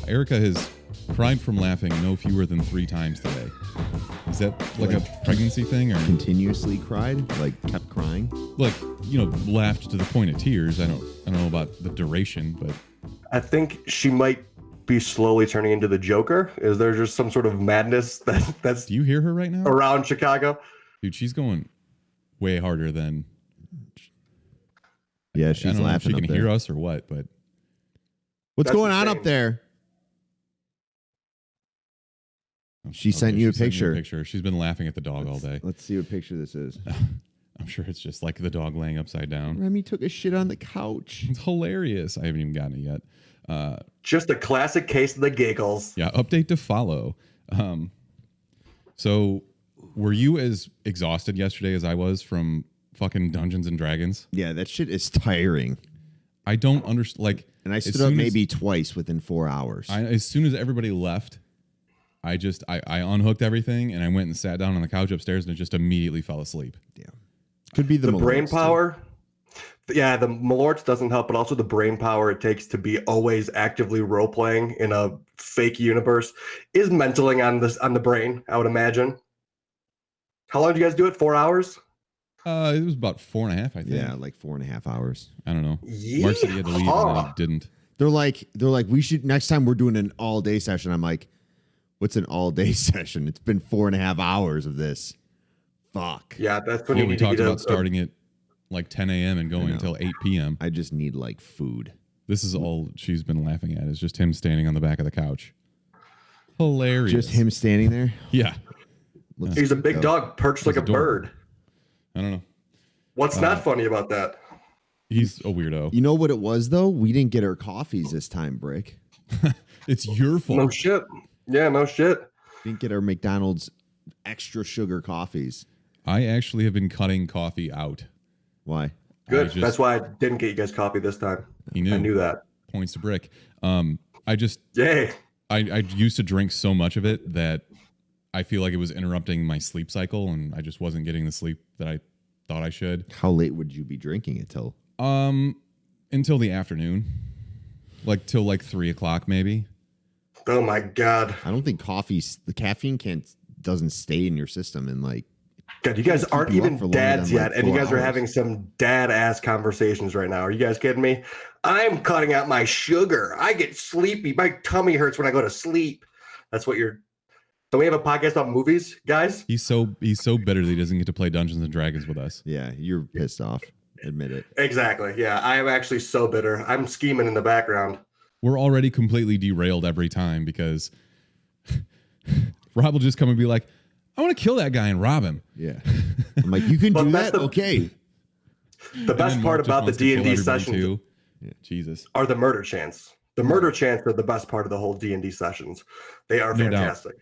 Erica has cried from laughing no fewer than 3 times today. Is that like a pregnancy thing, or continuously cried, like kept crying? Like, laughed to the point of tears. I don't know about the duration, but I think she might be slowly turning into the Joker. Is there just some sort of madness that's do you hear her right now around Chicago? Dude, she's going way harder than. Yeah, she's I don't know laughing. if she can hear us or what, but what's going on up there? She sent you a picture. She's been laughing at the dog all day. Let's see what picture this is. I'm sure it's just like the dog laying upside down. Remy took a shit on the couch. It's hilarious. I haven't even gotten it yet. Just a classic case of the giggles. Yeah, update to follow. So were you as exhausted yesterday as I was from fucking Dungeons and Dragons? Yeah, that shit is tiring. I don't understand. And I stood up maybe twice within 4 hours. As soon as everybody left, I unhooked everything and I went and sat down on the couch upstairs and just immediately fell asleep. Yeah. Could be the brain power. Yeah, the Malorts doesn't help, but also the brain power it takes to be always actively role playing in a fake universe is mentaling on the brain, I would imagine. How long did you guys do it? 4 hours? It was about 4.5, I think. Yeah, like 4.5 hours. I don't know. Mark said he had to leave and then he didn't. They're like, we should, next time we're doing an all day session. I'm like, what's an all day session? It's been 4.5 hours of this. Fuck. Yeah, that's when you we need talked to about starting at like 10 a.m. and going until 8 p.m. I just need like food. This is all she's been laughing at is just him standing on the back of the couch. Hilarious. Just him standing there? Yeah. He's a big dog perched like a bird. I don't know. What's not funny about that? He's a weirdo. You know what it was, though? We didn't get our coffees this time, Brick. It's your fault. No shit. Yeah, no shit. Didn't get our McDonald's extra sugar coffees. I actually have been cutting coffee out. Why? Good. That's why I didn't get you guys coffee this time. He knew. I knew that. Points to Brick. I used to drink so much of it that I feel like it was interrupting my sleep cycle, and I just wasn't getting the sleep that I thought I should. How late would you be drinking it till? Until the afternoon, like till like 3 o'clock maybe. Oh my god! I don't think the caffeine doesn't stay in your system, and like. God, you guys aren't even dads yet, and you guys are having some dad-ass conversations right now. Are you guys kidding me? I'm cutting out my sugar. I get sleepy. My tummy hurts when I go to sleep. That's what you're. Don't we have a podcast about movies, guys? He's so bitter that he doesn't get to play Dungeons and Dragons with us. Yeah, you're pissed off. Admit it. Exactly. Yeah, I am actually so bitter. I'm scheming in the background. We're already completely derailed every time because Rob will just come and be like, I want to kill that guy and rob him. Yeah. I'm like, you can do that? Okay. The best part about the D&D sessions Jesus. are the murder chants. The murder chants are the best part of the whole D&D sessions. They are fantastic.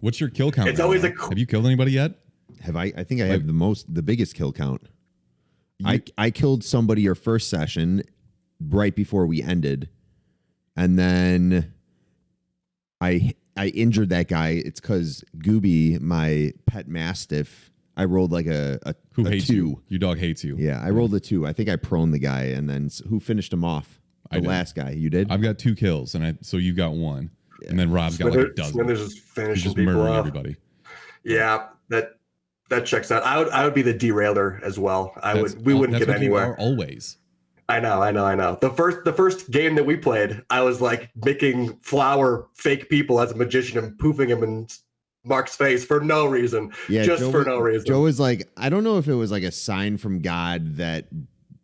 What's your kill count? It's always have you killed anybody yet? I think I have the biggest kill count. I killed somebody our first session right before we ended. And then I injured that guy. It's because Gooby, my pet mastiff, I rolled like a who hates 2. you. Your dog hates you. Yeah, I rolled a 2. I think I proned the guy, and then who finished him off? The last guy. You did? I've got 2 kills, so you got 1. Yeah. And then Rob's got like a dozen. Then there's just finishing just people murdering off. Everybody. Yeah, that checks out. I would be the derailer as well. We wouldn't get anywhere. You are always. I know. The first game that we played, I was like making flower fake people as a magician and poofing him in Mark's face for no reason. Yeah, for no reason. Joe was like, I don't know if it was like a sign from God that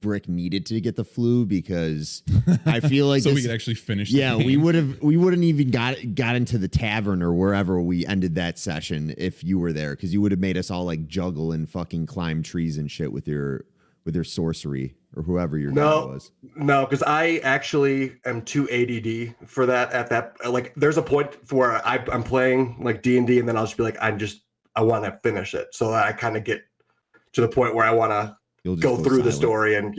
Brick needed to get the flu, because I feel like we could actually finish. Yeah, we wouldn't even got into the tavern or wherever we ended that session if you were there, because you would have made us all like juggle and fucking climb trees and shit with your sorcery, or whoever your guy was. No, because I actually am too ADD for that. At that, like, there's a point where I'm playing like D&D, and then I'll just be like, I want to finish it. So I kind of get to the point where I want to go through the story, and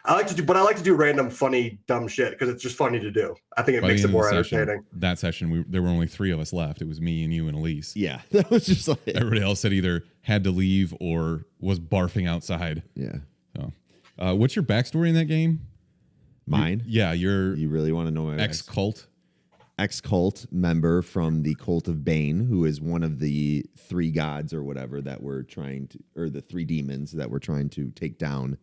I like to do random, funny, dumb shit because it's just funny to do. I think it makes it more entertaining. That session, there were only 3 of us left. It was me and you and Elise. Yeah, that was just like everybody else had either had to leave or was barfing outside. Yeah. So, what's your backstory in that game? Mine? You really want to know my ex-cult? ex-cult member from the cult of Bane, who is one of the 3 gods or whatever that we're trying to, or the 3 demons that we're trying to take down.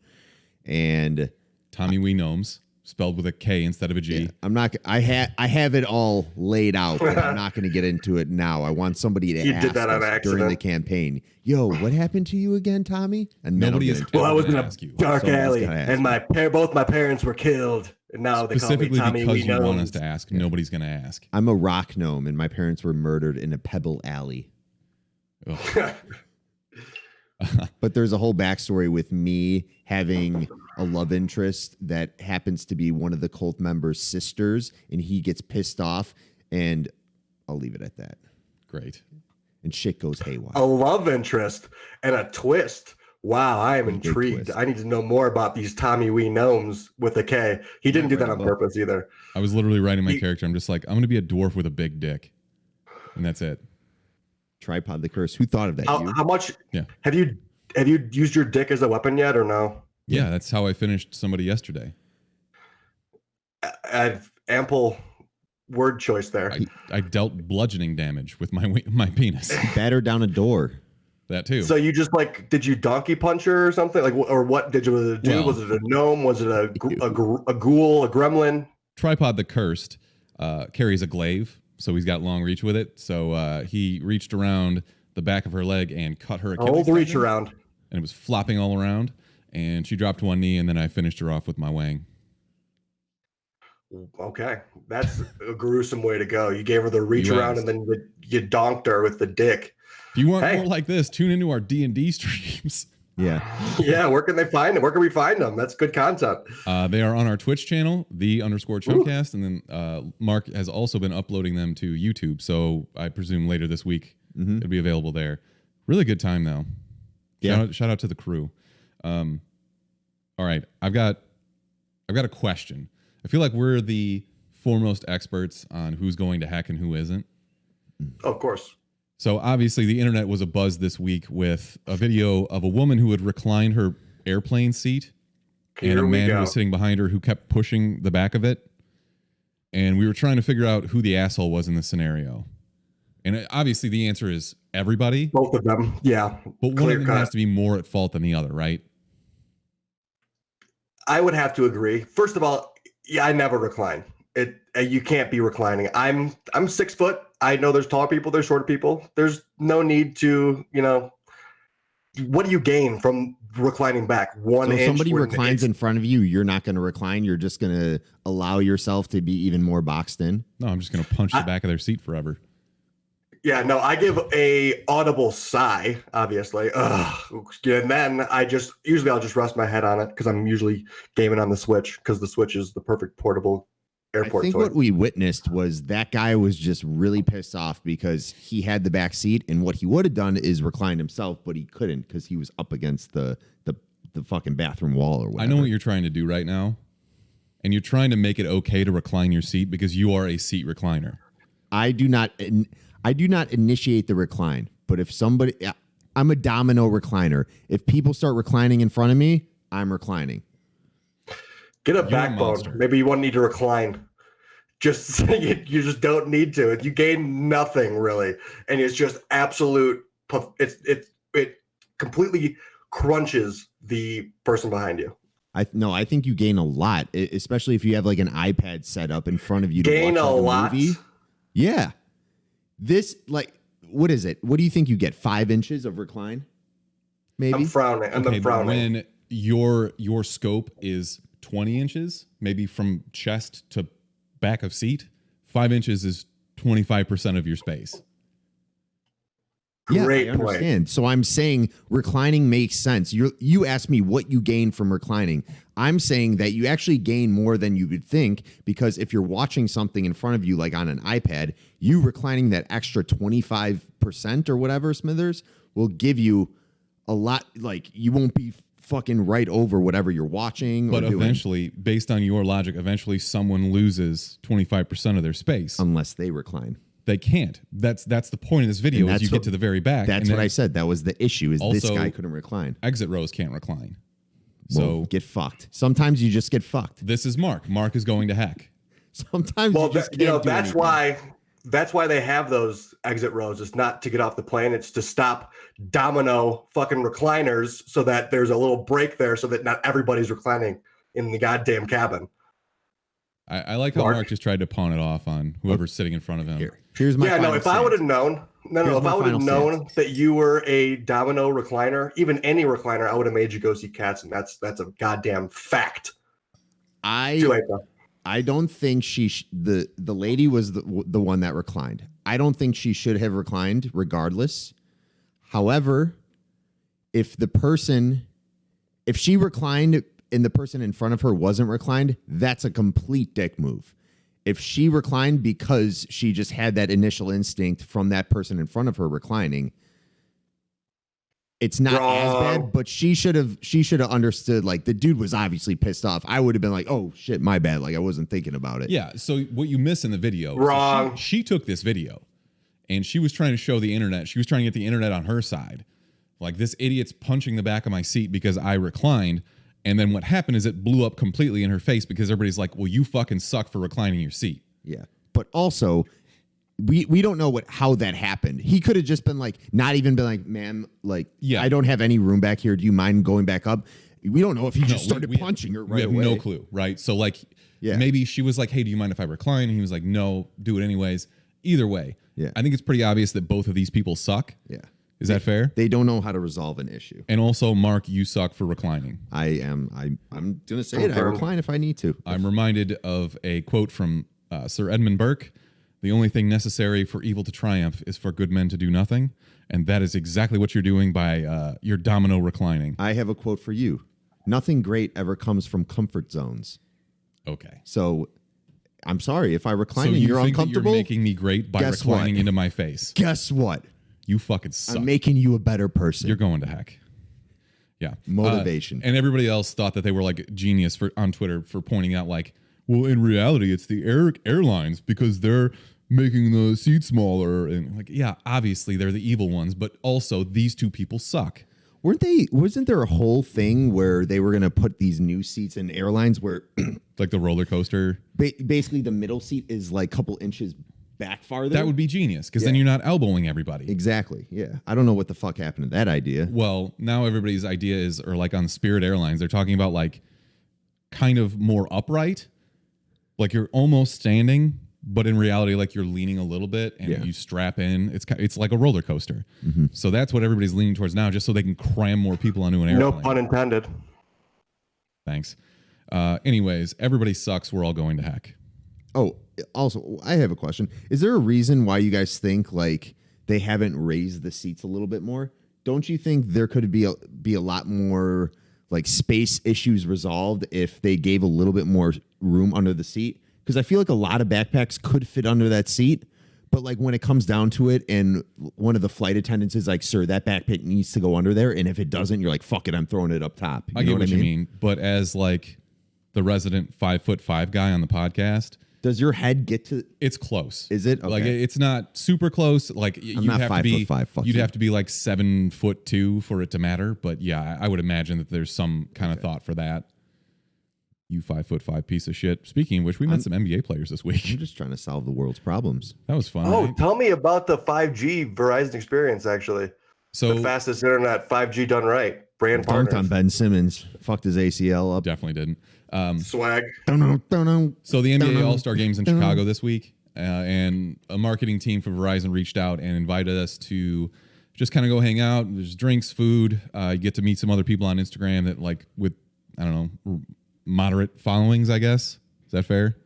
And Tommy Wee Gnomes, spelled with a K instead of a G. yeah, I'm not. I have it all laid out, but I'm not going to get into it now. I want somebody to ask did that on us accident. during the campaign. Yo, what happened to you again, Tommy? And Nobody then is. Well, I was in a ask you. dark Someone's alley, gotta ask and both my parents were killed, and now they call me Specifically Tommy because Wee you want us Gnomes. to ask. Nobody's going to ask. I'm a rock gnome, and my parents were murdered in a pebble alley. Ugh. But there's a whole backstory with me having a love interest that happens to be one of the cult members' sisters, and he gets pissed off, and I'll leave it at that. Great. And shit goes haywire. A love interest and a twist. Wow, I am Big intrigued. twist. I need to know more about these Tommy Wee Gnomes with a K. He didn't do that on purpose either. I was literally writing my character. I'm just like, I'm going to be a dwarf with a big dick. And that's it. Tripod the curse. Who thought of that? You? How much? Yeah. Have you used your dick as a weapon yet, or no? Yeah, that's how I finished somebody yesterday. I have ample word choice there. I dealt bludgeoning damage with my penis. Batter down a door. That too. So you just did you donkey punch her or something? Or what did you do? Well, was it a gnome? Was it a ghoul, a gremlin? Tripod the Cursed carries a glaive, so he's got long reach with it. So he reached around the back of her leg and cut her Achilles Old reach tendon, around. and it was flopping all around. And she dropped one knee, and then I finished her off with my wang. Okay, that's a gruesome way to go. You gave her the reach You around, asked. and then you donked her with the dick. If you want Hey. more like this, tune into our D&D streams. Yeah. Yeah, where can they find it? Where can we find them? That's good content. They are on our Twitch channel, _Chumpcast, and then Mark has also been uploading them to YouTube. So I presume later this week it'll be available there. Really good time though. Yeah. Shout out to the crew. All right, I've got a question. I feel like we're the foremost experts on who's going to heck and who isn't. Of course. So obviously the internet was abuzz this week with a video of a woman who had reclined her airplane seat and a man who was sitting behind her who kept pushing the back of it. And we were trying to figure out who the asshole was in this scenario. And obviously the answer is everybody. Both of them. Yeah. But one of them has to be more at fault than the other, right? I would have to agree. First of all, yeah, I never recline. You can't be reclining. I'm 6 foot. I know there's tall people, there's short people. There's no need to, what do you gain from reclining back? So if somebody reclines in front of you, you're not going to recline. You're just going to allow yourself to be even more boxed in. No, I'm just going to punch the back of their seat forever. Yeah, no, I give a audible sigh, obviously. Ugh. And then I'll just rest my head on it because I'm usually gaming on the Switch because the Switch is the perfect portable airport I think toy. what we witnessed was that guy was just really pissed off because he had the back seat, and what he would have done is reclined himself, but he couldn't because he was up against the fucking bathroom wall or whatever. I know what you're trying to do right now. And you're trying to make it okay to recline your seat because you are a seat recliner. I do not initiate the recline, but if somebody, I'm a domino recliner. If people start reclining in front of me, I'm reclining. Get a You're a backbone. monster. Maybe you won't need to recline. Just you just don't need to. You gain nothing really, and it's just absolute. It completely crunches the person behind you. I think you gain a lot, especially if you have like an iPad set up in front of you Gain to watch a lot. movie. Yeah, this what is it? What do you think you get? 5 inches of recline? Maybe. I'm frowning. I'm Okay, but frowning. when your scope is 20 inches, maybe from chest to back of seat, 5 inches is 25% of your space. Great I understand. So I'm saying reclining makes sense. You asked me what you gain from reclining. I'm saying that you actually gain more than you would think because if you're watching something in front of you, like on an iPad, you reclining that extra 25% or whatever, Smithers, will give you a lot. Like you won't be fucking right over whatever you're watching. But or doing, eventually, based on your logic, eventually someone loses 25% of their space. unless they recline. They can't. That's the point of this video And is you that's get to the very back. That's and what then I said. That was the issue. Is this Also- guy couldn't recline? Exit rows can't recline. Well, So get fucked. Sometimes you just get fucked. this is Mark. Mark is going to heck. Sometimes Well, you just can't you know, do anything. that's why they have those exit rows. It's not to get off the plane. It's to stop domino fucking recliners so that there's a little break there so that not everybody's reclining in the goddamn cabin. I like how Mark just tried to pawn it off on whoever's sitting in front of him. Here's my final if I would have known, if I would have known that you were a domino recliner, even any recliner, I would have made you go see Cats, and that's a goddamn fact. Too late, though. I don't think the lady was the one that reclined. I don't think she should have reclined regardless. However, if she reclined and the person in front of her wasn't reclined, that's a complete dick move. If she reclined because she just had that initial instinct from that person in front of her reclining, it's not as bad, but she should have understood, like, the dude was obviously pissed off. I would have been like, oh shit, my bad. Like, I wasn't thinking about it. Yeah. So what you miss in the video, wrong. She took this video and she was trying to show the internet. She was trying to get the internet on her side. Like, this idiot's punching the back of my seat because I reclined. And then what happened is it blew up completely in her face because everybody's like, well, you fucking suck for reclining your seat. Yeah. But also, we don't know how that happened. He could have just been like, not even been like, ma'am, like, I don't have any room back here. Do you mind going back up? We don't know if he just started punching her right away. We have no clue, right? So, like, maybe she was like, hey, do you mind if I recline? And he was like, no, do it anyways. Either way, I think it's pretty obvious that both of these people suck. Yeah. Is that fair? They don't know how to resolve an issue. And also, Mark, you suck for reclining. I'm gonna say it. I recline if I need to. I'm reminded of a quote from Sir Edmund Burke. The only thing necessary for evil to triumph is for good men to do nothing. And that is exactly what you're doing by your domino reclining. I have a quote for you. Nothing great ever comes from comfort zones. Okay. So I'm sorry if I recline and you're think uncomfortable. That you're making me great by reclining into my face. Guess what? You fucking suck. I'm making you a better person. You're going to heck. Yeah. Motivation. And everybody else thought that they were like genius on Twitter for pointing out, like, well, in reality, it's the airlines because they're making the seat smaller. And like, yeah, obviously they're the evil ones, but also these two people suck. Wasn't there a whole thing where they were going to put these new seats in airlines where like the roller coaster? Basically the middle seat is like a couple inches back farther? That would be genius because then you're not elbowing everybody. Exactly. Yeah. I don't know what the fuck happened to that idea. Well, now everybody's idea is, or like on Spirit Airlines, they're talking about like kind of more upright. Like you're almost standing, but in reality, like you're leaning a little bit and you strap in. It's like a roller coaster. Mm-hmm. So that's what everybody's leaning towards now, just so they can cram more people onto an airplane. No pun intended. Thanks. Anyways, everybody sucks. We're all going to heck. Oh, also, I have a question. Is there a reason why you guys think like they haven't raised the seats a little bit more? Don't you think there could be a lot more like space issues resolved if they gave a little bit more room under the seat? Because I feel like a lot of backpacks could fit under that seat, but like when it comes down to it, and one of the flight attendants is like, "Sir, that backpack needs to go under there," and if it doesn't, you're like, "Fuck it, I'm throwing it up top." I get what you mean, but as like the resident 5'5" guy on the podcast. Does your head get to? It's close. Is it? Okay. Like it's not super close. Like you'd not have 5'5". You'd have to be like 7'2" for it to matter. But yeah, I would imagine that there's some kind of thought for that. You 5'5" piece of shit. Speaking of which, we met some NBA players this week. I'm just trying to solve the world's problems. That was fun. Oh, right? Tell me about the 5G Verizon experience. Actually, so the fastest internet, 5G done right. Brand partners. Dunked on Ben Simmons. Fucked his ACL up. Definitely didn't. Swag. So the NBA All-Star Game's in Chicago this week, and a marketing team from Verizon reached out and invited us to just kind of go hang out. There's drinks, food. You get to meet some other people on Instagram that like with, I don't know, moderate followings, I guess. Is that fair?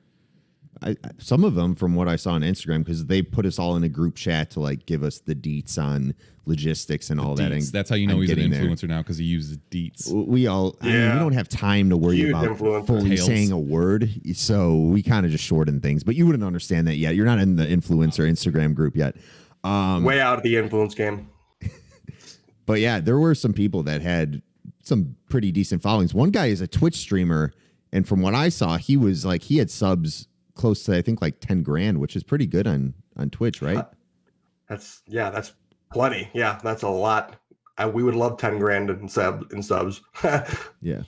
Some of them from what I saw on Instagram, because they put us all in a group chat to like give us the deets on logistics and all that. And that's how you know he's an influencer now, because he uses deets. We all, I mean, we don't have time to worry about fully saying a word, so we kind of just shorten things. But you wouldn't understand that yet. You're not in the influencer Instagram group yet. Way out of the influence game. But yeah, there were some people that had some pretty decent followings. One guy is a Twitch streamer, and from what I saw, he had subs close to, I think, like 10 grand, which is pretty good on Twitch, right? That's plenty. Yeah, that's a lot. We would love 10 grand in subs. Yeah.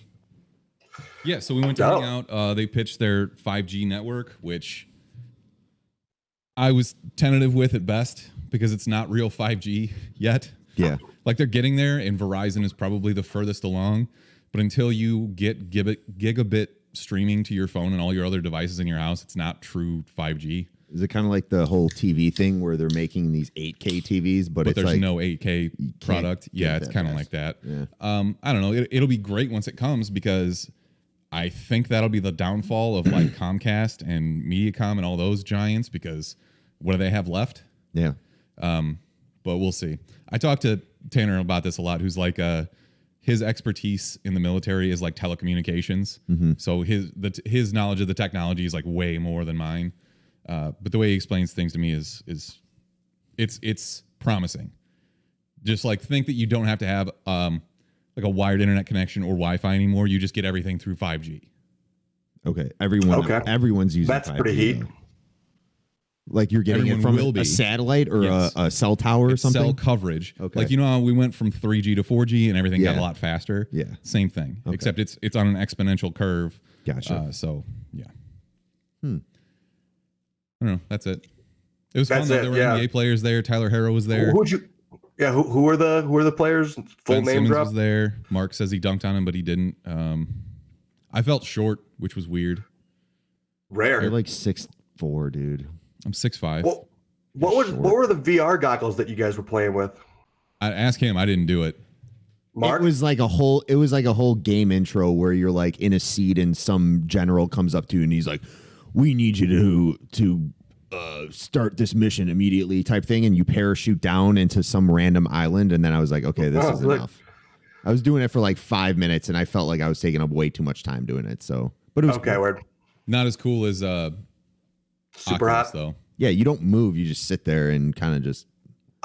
Yeah, so we went to hang out. They pitched their 5G network, which I was tentative with at best because it's not real 5G yet. Yeah. Like they're getting there, and Verizon is probably the furthest along. But until you get gigabit streaming to your phone and all your other devices in your house, it's not true 5G. Is it kind of like the whole TV thing where they're making these 8K TVs, but it's there's like no 8K product? Yeah, it's kind of like that. Yeah. I don't know. It'll be great once it comes because I think that'll be the downfall of like Comcast and Mediacom and all those giants because what do they have left? Yeah. But we'll see. I talked to Tanner about this a lot, who's like his expertise in the military is like telecommunications. Mm-hmm. So his knowledge of the technology is like way more than mine. But the way he explains things to me is it's promising. Just like think that you don't have to have like a wired internet connection or Wi-Fi anymore. You just get everything through 5G. Okay. Everyone's using That's 5G, pretty heat. though. Like you're getting Everyone it from will a be. satellite or Yes. a cell tower or It's something? cell coverage. Okay. Like, you know how we went from 3G to 4G and everything got Yeah. a lot faster? Yeah. Same thing, Okay. except it's on an exponential curve. Gotcha. So, yeah. Hmm. I don't know. That's it. It was fun, That's though. it, There were yeah. NBA players there. Tyler Harrow was there. Who are the players? Full Ben name Simmons drop? was there. Mark says he dunked on him, but he didn't. I felt short, which was weird. Rare. You're like 6'4", dude. I'm 6'5". Well, what were the VR goggles that you guys were playing with? I asked him. I didn't do it. Mark? It was like a whole game intro where you're like in a seat and some general comes up to you and he's like, "We need you to start this mission immediately," type thing, and you parachute down into some random island. And then I was like, okay, this is enough. I was doing it for like 5 minutes and I felt like I was taking up way too much time doing it. So, but it was okay, cool. word. Not as cool as Super Oculus, hot. though. Yeah, you don't move. You just sit there and kind of just,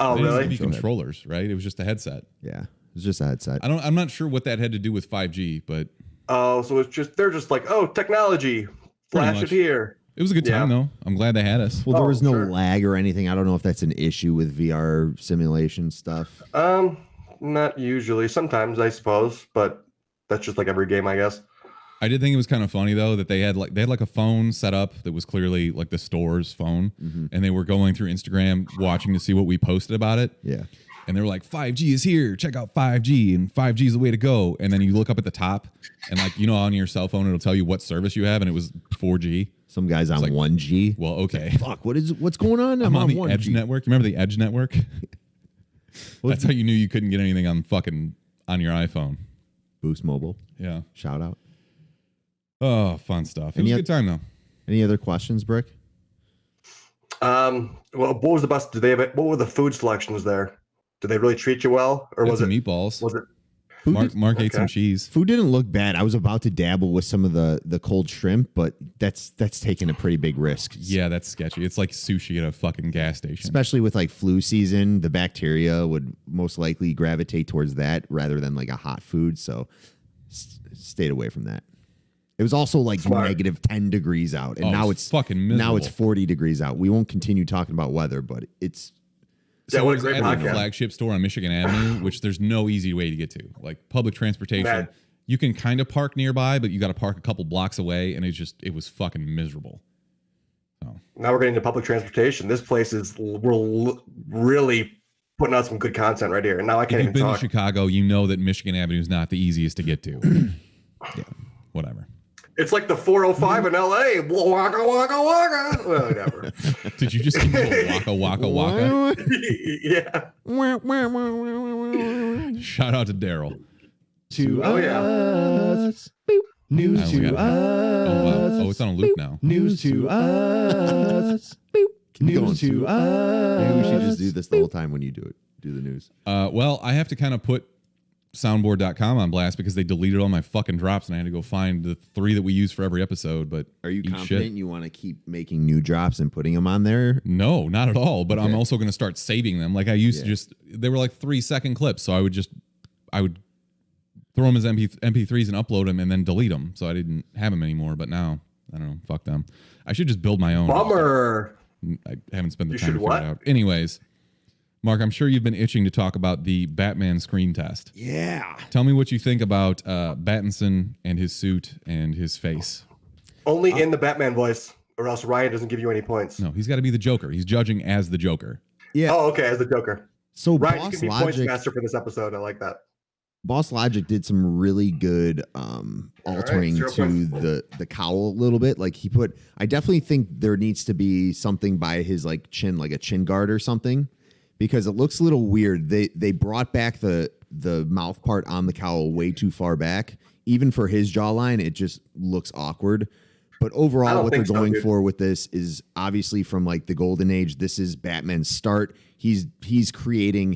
Oh, They didn't really? be Go ahead. controllers, right? It was just a headset. yeah, it was just a headset. I'm not sure what that had to do with 5G, but Oh, so they're just like, oh, technology, flash much. it here. it was a good time Yeah. though. I'm glad they had us. Well, there Oh, was no sure. lag or anything. I don't know if that's an issue with VR simulation stuff. Not usually. Sometimes, I suppose, but that's just like every game, I guess. I did think it was kind of funny though that they had like a phone set up that was clearly like the store's phone, and they were going through Instagram watching to see what we posted about it. Yeah. And they were like, 5G is here. Check out 5G, and 5G is the way to go. And then you look up at the top, and like on your cell phone, it'll tell you what service you have, and it was 4G. Some guys on like, 1G. Well, okay. Fuck, what's going on? I'm on the 1G. Edge network. Remember the Edge network? That's how you knew you couldn't get anything on your iPhone. Boost Mobile. Yeah. Shout out. Oh, fun stuff. It And was a yet- good time though. Any other questions, Brick? Well, what was the best? What were the food selections there? Did they really treat you well, or Had was some it meatballs. Was it? Mark ate Okay. some cheese. Food didn't look bad. I was about to dabble with some of the cold shrimp, but that's taking a pretty big risk. Yeah, that's sketchy. It's like sushi at a fucking gas station. Especially with like flu season, the bacteria would most likely gravitate towards that rather than like a hot food. So stayed away from that. It was also like Smart. negative 10 degrees out, and Oh, now it's it's fucking miserable. now it's 40 degrees out. We won't continue talking about weather, but it's Yeah, So what a it was great at the podcast. flagship store on Michigan Avenue, which there's no easy way to get to. Like public transportation, Matt. you can kind of park nearby, but you got to park a couple blocks away, and it was fucking miserable. So Now we're getting to public transportation. This place we're really putting out some good content right here. And now I if can't you've even been talk. to Chicago, you know that Michigan Avenue is not the easiest to get to. Yeah, whatever. It's like the 405 in LA. Waka waka waka. Well, whatever. Did you just go waka waka waka? Yeah. Shout out to Daryl. To Oh, yeah. us. News I only to got- us. Oh wow! Oh, it's on a loop now. News to us. News to maybe we should just us. do this the whole time when you do it. Do the news. Well, I have to kind of put soundboard.com on blast because they deleted all my fucking drops and I had to go find the 3 that we use for every episode. But Are you eat confident shit. you want to keep making new drops and putting them on there? No, not at all. But I'm Okay. also going to start saving them. Like I used to they were like 3-second clips. So I would throw them as MP3s and upload them and then delete them. So I didn't have them anymore. But now, I don't know. Fuck them. I should just build my own. Bummer. I haven't spent the You time to should figure what? it out. Anyways, Mark, I'm sure you've been itching to talk about the Batman screen test. Yeah. Tell me what you think about Pattinson and his suit and his face. Only in the Batman voice, or else Ryan doesn't give you any points. No, he's got to be the Joker. He's judging as the Joker. Yeah. Oh, okay, as the Joker. So Ryan, Boss you can be points master for this episode. I like that. Boss Logic did some really good altering to the cowl a little bit. Like I definitely think there needs to be something by his like chin, like a chin guard or something, because it looks a little weird. They brought back the mouth part on the cowl way too far back. Even for his jawline, it just looks awkward. But overall, what they're going for with this is obviously from like the golden age. This is Batman's start. He's creating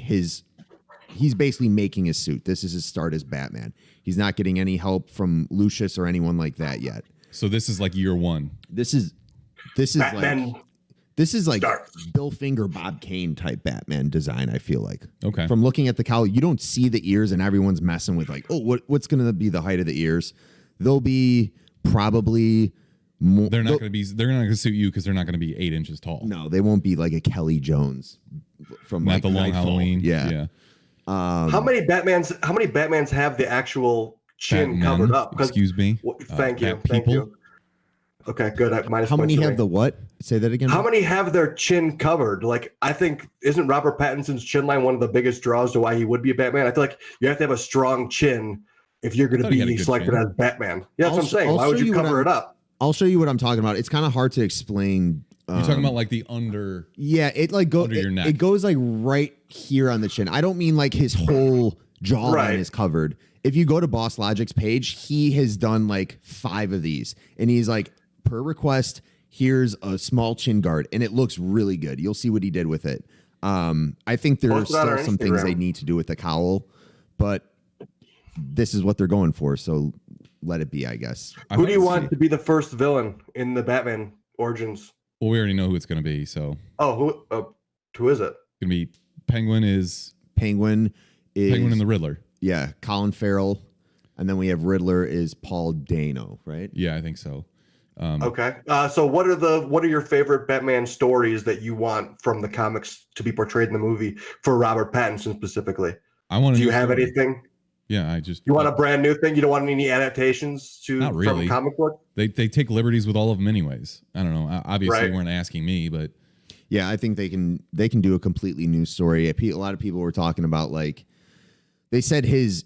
he's basically making his suit. This is his start as Batman. He's not getting any help from Lucius or anyone like that yet. So this is like year one. This is Batman like start. Bill Finger, Bob Kane type Batman design, I feel like. Okay. From looking at the cowl, you don't see the ears and everyone's messing with like, oh, what's going to be the height of the ears? They'll be probably more. They're not going to suit you because they're not going to be 8 inches tall. No, they won't be like a Kelly Jones from Not like the long Nightfall. Halloween. Yeah. How many Batmans have the actual chin Batmen, covered up? Excuse me. Thank you. Bat Thank people. you. Okay, good. How many have the what? Say that again. How many have their chin covered? Like, I think, isn't Robert Pattinson's chin line one of the biggest draws to why he would be a Batman? I feel like you have to have a strong chin if you're going to be selected as Batman. Yeah, that's what I'm saying. Why would you cover it up? I'll show you what I'm talking about. It's kind of hard to explain. You're talking about like the under. Yeah, it like goes. Under your neck. It goes like right here on the chin. I don't mean like his whole jawline is covered. If you go to Boss Logic's page, he has done like 5 of these, and he's like, per request, here's a small chin guard, and it looks really good. You'll see what he did with it. I think there are still some things they need to do with the cowl, but this is what they're going for, so let it be, I guess. Who do you want to be the first villain in the Batman Origins? Well, we already know who it's going to be, so. Oh, who is it? It's going to be Penguin is Penguin and the Riddler. Yeah, Colin Farrell, and then we have Riddler is Paul Dano, right? Yeah, I think so. Okay. So what are your favorite Batman stories that you want from the comics to be portrayed in the movie for Robert Pattinson specifically? Do you have anything? Yeah, you want a brand new thing? You don't want any adaptations Not really. from comic book? They take liberties with all of them anyways. I don't know. Obviously, you weren't asking me, but yeah, I think they can do a completely new story. A lot of people were talking about like they said his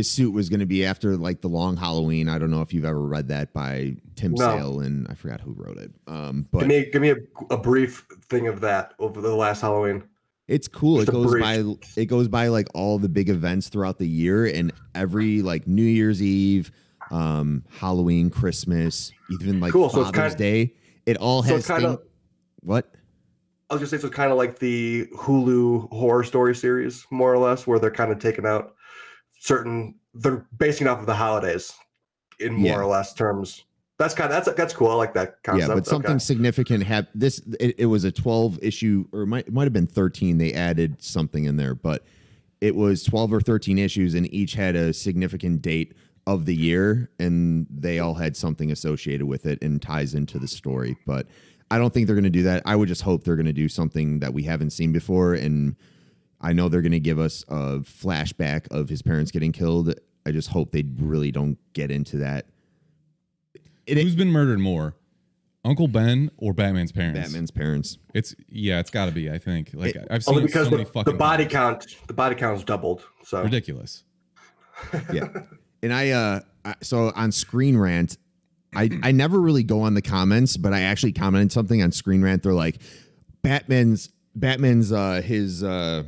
suit was going to be after like the Long Halloween. I don't know if you've ever read that by Tim Sale, and I forgot who wrote it. But give me a brief thing of that over the last Halloween. It's cool. It goes by like all the big events throughout the year, and every like New Year's Eve, Halloween, Christmas, even like Father's Day. It all has what? I was gonna say, so it's kind of like the Hulu horror story series, more or less, where they're kind of taking out they're basing off of the holidays in more or less terms. That's cool. I like that concept. Yeah, but something significant happened. It was a 12 issue, or it might have been 13. They added something in there, but it was 12 or 13 issues, and each had a significant date of the year, and they all had something associated with it and ties into the story. But I don't think they're going to do that. I would just hope they're going to do something that we haven't seen before, and I know they're going to give us a flashback of his parents getting killed. I just hope they really don't get into that. Who's been murdered more, Uncle Ben or Batman's parents? Batman's parents. It's got to be. I think I've seen only because so many fucking the body count's doubled. So ridiculous. Yeah, and so on Screen Rant, I never really go on the comments, but I actually commented something on Screen Rant. They're like, Batman's the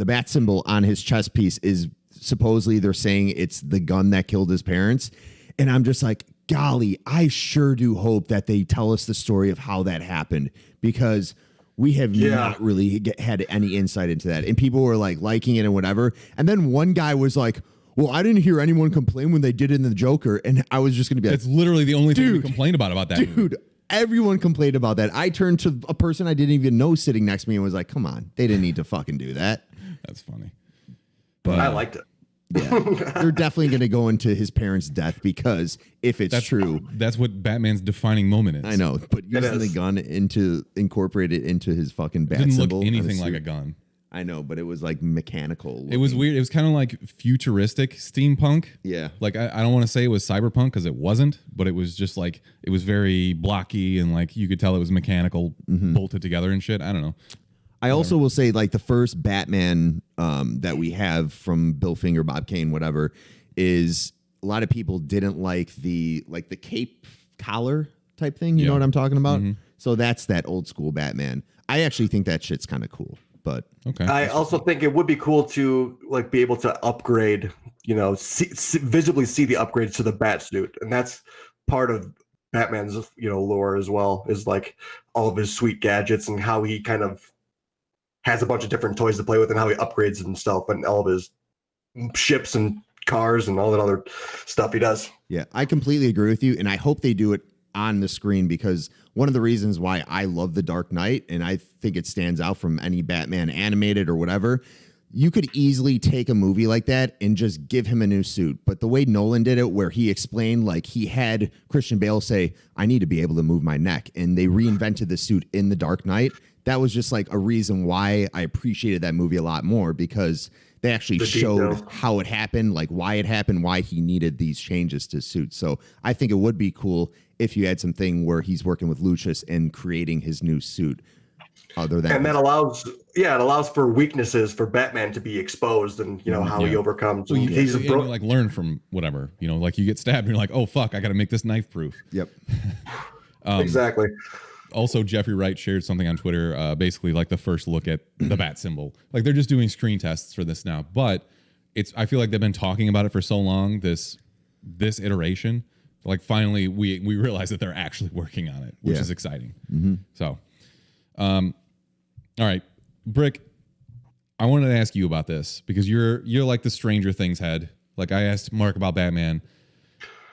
bat symbol on his chest piece is supposedly, they're saying it's the gun that killed his parents, and I'm just like, golly, I sure do hope that they tell us the story of how that happened, because we have not really had any insight into that. And people were like liking it and whatever. And then one guy was like, well, I didn't hear anyone complain when they did it in the Joker. And I was just going to be like, it's literally the only thing we complained about that dude movie. Everyone complained about that. I turned to a person I didn't even know sitting next to me and was like, come on, they didn't need to fucking do that. That's funny. But I liked it. Yeah, they're definitely going to go into his parents' death because if it's true, that's what Batman's defining moment is. I know, but using the gun incorporate it into his fucking bat didn't symbol. Look anything like a gun. I know, but it was like mechanical looking. It was weird. It was kind of like futuristic steampunk. Yeah. Like I don't want to say it was cyberpunk because it wasn't, but it was just like it was very blocky and like you could tell it was mechanical, bolted together and shit. I don't know. I also will say like the first Batman that we have from Bill Finger, Bob Kane, whatever, is a lot of people didn't like the cape collar type thing. You know what I'm talking about? So that's that old school Batman. I actually think that shit's kind of cool. But okay. I also think it would be cool to like be able to upgrade, visibly see the upgrades to the bat suit, and that's part of Batman's lore as well. Is like all of his sweet gadgets and how he kind of has a bunch of different toys to play with and how he upgrades himself and all of his ships and cars and all that other stuff he does. Yeah, I completely agree with you, and I hope they do it on the screen because one of the reasons why I love The Dark Knight and I think it stands out from any Batman animated or whatever, you could easily take a movie like that and just give him a new suit. But the way Nolan did it, where he explained, like he had Christian Bale say, I need to be able to move my neck. And they reinvented the suit in The Dark Knight. That was just like a reason why I appreciated that movie a lot more because they actually showed how it happened, like why it happened, why he needed these changes to suits. So I think it would be cool if you had something where he's working with Lucius and creating his new suit. That allows for weaknesses for Batman to be exposed and how he overcomes. Well, you like learn from whatever, like you get stabbed and you're like, oh fuck, I got to make this knife proof. Yep. Exactly. Also, Jeffrey Wright shared something on Twitter, basically like the first look at the bat symbol. Like they're just doing screen tests for this now, but I feel like they've been talking about it for so long. This iteration, like finally we realize that they're actually working on it, which is exciting. So, all right, Brick, I wanted to ask you about this because you're like the Stranger Things head. Like I asked Mark about Batman.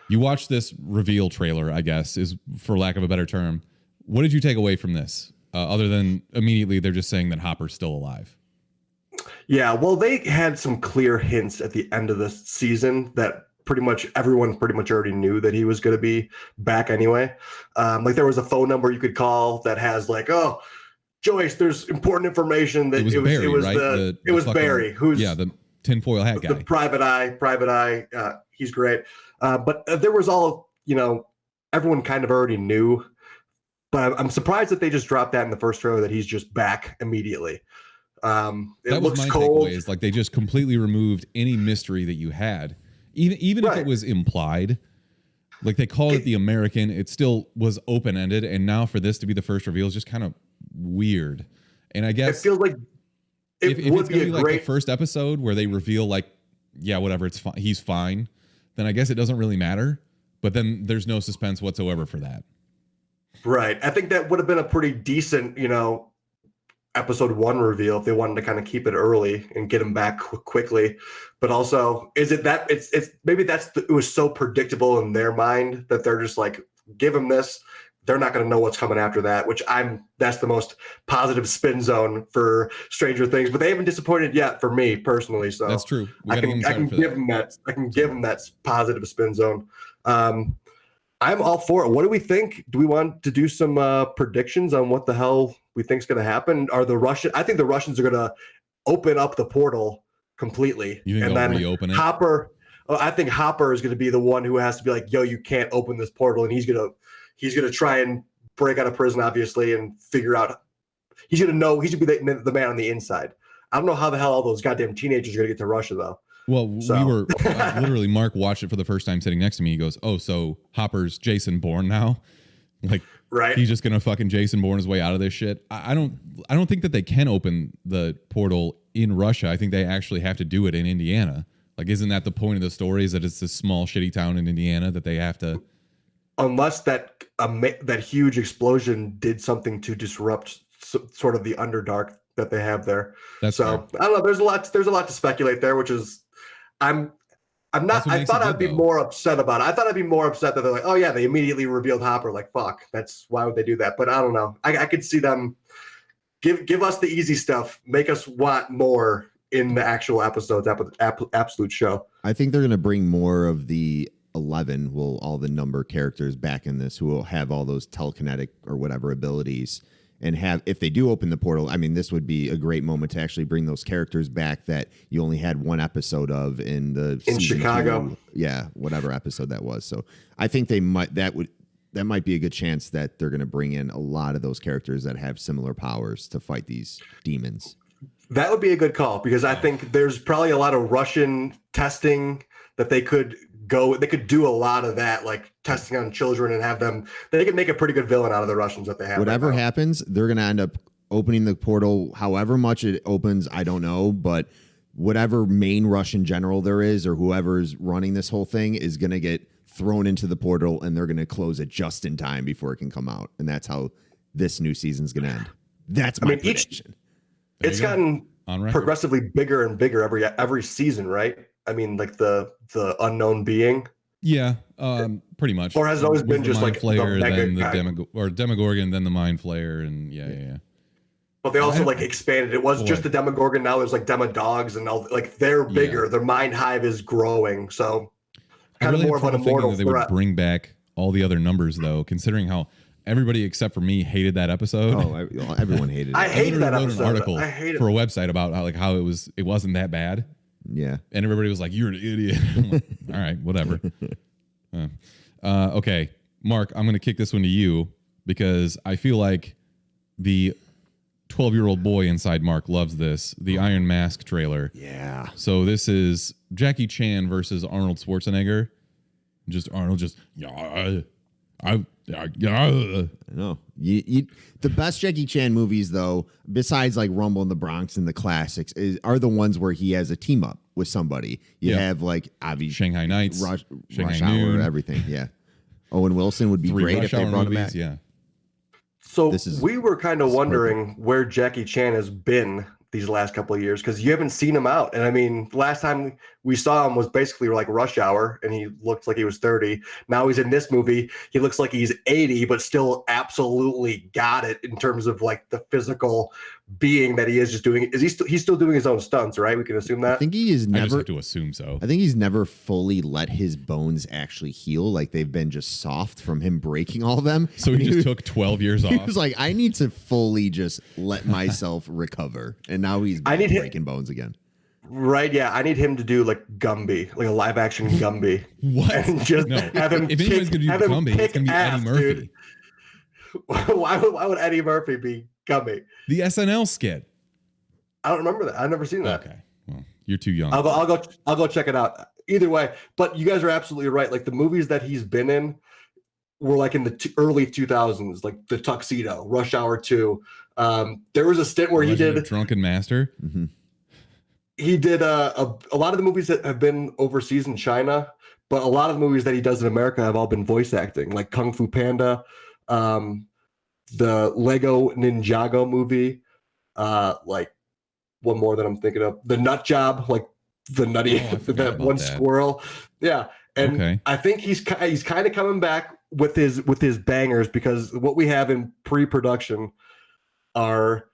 You watched this reveal trailer, I guess, is for lack of a better term. What did you take away from this, other than immediately they're just saying that Hopper's still alive? Yeah, well, they had some clear hints at the end of the season that everyone already knew that he was going to be back anyway. Like there was a phone number you could call that has like, oh, Joyce, there's important information that it was Barry, who's the tinfoil hat guy, the private eye. He's great. But there was everyone kind of already knew. But I'm surprised that they just dropped that in the first trailer that he's just back immediately. It looks cold. Takeaway is like they just completely removed any mystery that you had, even if it was implied. Like they called it the American, it still was open ended, and now for this to be the first reveal is just kind of weird. And I guess it feels like if it's gonna be like the first episode where they reveal like, yeah, whatever, it's fine, he's fine, then I guess it doesn't really matter. But then there's no suspense whatsoever for that. Right. I think that would have been a pretty decent, episode 1 reveal if they wanted to kind of keep it early and get him back quickly. But also, is it that it's maybe it was so predictable in their mind that they're just like, give him this. They're not going to know what's coming after that, that's the most positive spin zone for Stranger Things, but they haven't disappointed yet for me personally. So that's true. I can give them that positive spin zone. I'm all for it. What do we think? Do we want to do some predictions on what the hell we think is going to happen? I think the Russians are going to open up the portal completely. You think they'll reopen it? I think Hopper is going to be the one who has to be like, yo, you can't open this portal. And he's going to try and break out of prison, obviously, and figure out. He should be the man on the inside. I don't know how the hell all those goddamn teenagers are going to get to Russia, though. Well, we were literally, Mark watched it for the first time sitting next to me. He goes, oh, so Hopper's Jason Bourne now? Like, right? He's just going to fucking Jason Bourne his way out of this shit. I don't think that they can open the portal in Russia. I think they actually have to do it in Indiana. Like, isn't that the point of the story, is that it's this small, shitty town in Indiana that they have to... Unless that huge explosion did something to disrupt sort of the Underdark that they have there. That's so fair. I don't know. There's a lot to speculate there, which is I thought I'd be more upset about it. I thought I'd be more upset that they're like, oh yeah, they immediately revealed Hopper. Like, fuck, why would they do that? But I don't know. I could see them give us the easy stuff, make us want more in the actual episodes, absolute show. I think they're going to bring more of the 11, all the number characters back in this, who will have all those telekinetic or whatever abilities, and if they do open the portal, I mean, this would be a great moment to actually bring those characters back that you only had one episode of in Chicago. 2, yeah, whatever episode that was. So I think that might be a good chance that they're going to bring in a lot of those characters that have similar powers to fight these demons. That would be a good call, because I think there's probably a lot of Russian testing that they could do a lot of that, like testing on children, and they could make a pretty good villain out of the Russians that they have. Whatever happens, they're going to end up opening the portal. However much it opens, I don't know, but whatever main Russian general there is, or whoever's running this whole thing, is going to get thrown into the portal, and they're going to close it just in time before it can come out. And that's how this new season's going to end. That's my prediction. It's gotten progressively bigger and bigger every season, right? I mean, like the unknown being. Yeah, pretty much. Or has it always been just like Flayer, then the Demogorgon, then the Mind Flayer, and yeah. But they also expanded. It wasn't just the Demogorgon. Now there's like Demodogs, and all they're bigger. Their mind hive is growing. So kind of more of an immortal threat. They would bring back all the other numbers, though, considering how everybody except for me hated that episode. Oh, everyone hated it. I hated that episode. An article for a website about how it wasn't that bad. Yeah. And everybody was like, "You're an idiot." I'm like, all right, whatever. Okay, Mark, I'm going to kick this one to you because I feel like the 12-year-old boy inside Mark loves this. The Iron Mask trailer. Yeah. So this is Jackie Chan versus Arnold Schwarzenegger. Arnold I know. The best Jackie Chan movies, though, besides like Rumble in the Bronx and the classics, are the ones where he has a team up with somebody. You have like Shanghai Nights, Rush Noon. Hour, everything. Yeah. Owen Wilson would be great if they brought him back. Yeah. So we were kind of wondering where Jackie Chan has been these last couple of years, because you haven't seen him out. And I mean, last time we saw him was basically like Rush Hour, and he looked like he was 30. Now he's in this movie. He looks like he's 80, but still absolutely got it in terms of like the physical being that he is just doing. He's still doing his own stunts, right? We can assume that. I think he is never. I just have to assume so. I think he's never fully let his bones actually heal. Like they've been just soft from him breaking all of them. So he just took 12 years off. He was like, I need to fully just let myself recover. And now he's breaking bones again. Right, yeah. I need him to do like Gumby, like a live action Gumby. What? And just have him if anyone's going to do Gumby, it's going to be Eddie Murphy. Dude. Why would Eddie Murphy be Gumby? The SNL skit. I don't remember that. I've never seen that. Okay, well, you're too young. I'll go check it out. Either way, but you guys are absolutely right. Like the movies that he's been in were like in the early 2000s, like The Tuxedo, Rush Hour 2. There was a stint where he did Drunken Master. Mm-hmm. He did a lot of the movies that have been overseas in China, but a lot of the movies that he does in America have all been voice acting, like Kung Fu Panda, the Lego Ninjago movie, like one more that I'm thinking of, The Nut Job, like the nutty that one squirrel. Yeah. And I think he's kind of coming back with his bangers, because what we have in pre-production are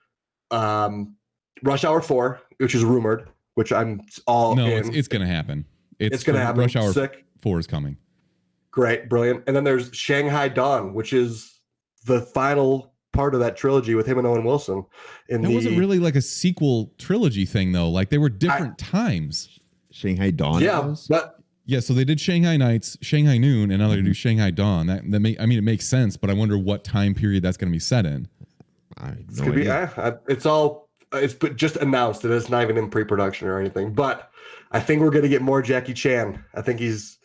Rush Hour 4, which is rumored, which I'm all in. It's going to happen. It's going to happen. Rush Hour 4 is coming. Great, brilliant. And then there's Shanghai Dawn, which is the final part of that trilogy with him and Owen Wilson. It wasn't really like a sequel trilogy thing, though. Like they were different times. Shanghai Dawn. Yeah, so they did Shanghai Nights, Shanghai Noon, and now they're going to do Shanghai Dawn. It makes sense, but I wonder what time period that's going to be set in. It's just announced that it's not even in pre-production or anything. But I think we're going to get more Jackie Chan. I think he's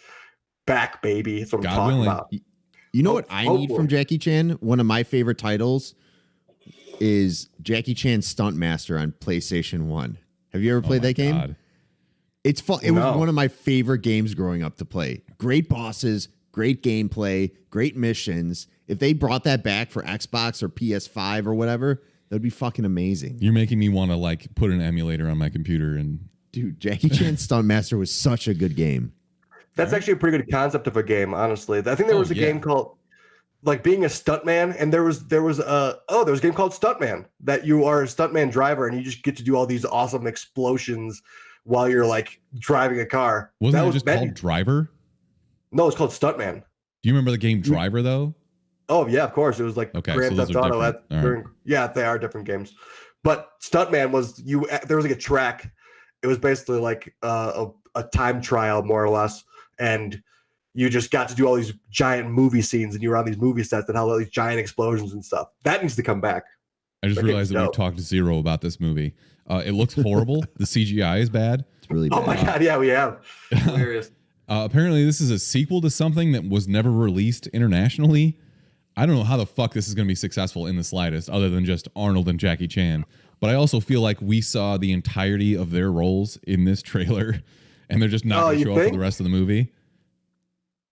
back, baby. That's what I'm talking about. You know what I need from Jackie Chan? One of my favorite titles is Jackie Chan Stunt Master on PlayStation 1. Have you ever played that game? God. It's fun. It was one of my favorite games growing up to play. Great bosses, great gameplay, great missions. If they brought that back for Xbox or PS5 or whatever, that'd be fucking amazing. You're making me want to like put an emulator on my computer and. Dude, Jackie Chan Stunt Master was such a good game. That's actually a pretty good concept of a game, honestly. I think there was a game called like being a stuntman, and there was a game called Stuntman that you are a stuntman driver and you just get to do all these awesome explosions while you're like driving a car. Wasn't that it just called Driver? No, it's called Stuntman. Do you remember the game Driver though? Oh yeah, of course. It was like Okay, Grand so Theft those are Auto. different. All right. Yeah, they are different games. But Stuntman was there was like a track. It was basically like a time trial, more or less, and you just got to do all these giant movie scenes, and you were on these movie sets that had all these giant explosions and stuff. That needs to come back. I just realized that we've talked zero about this movie. It looks horrible. The CGI is bad. It's really bad. Oh my god, yeah, we have. Hilarious. Apparently, this is a sequel to something that was never released internationally. I don't know how the fuck this is going to be successful in the slightest, other than just Arnold and Jackie Chan. But I also feel like we saw the entirety of their roles in this trailer, and they're just not going to show up for the rest of the movie.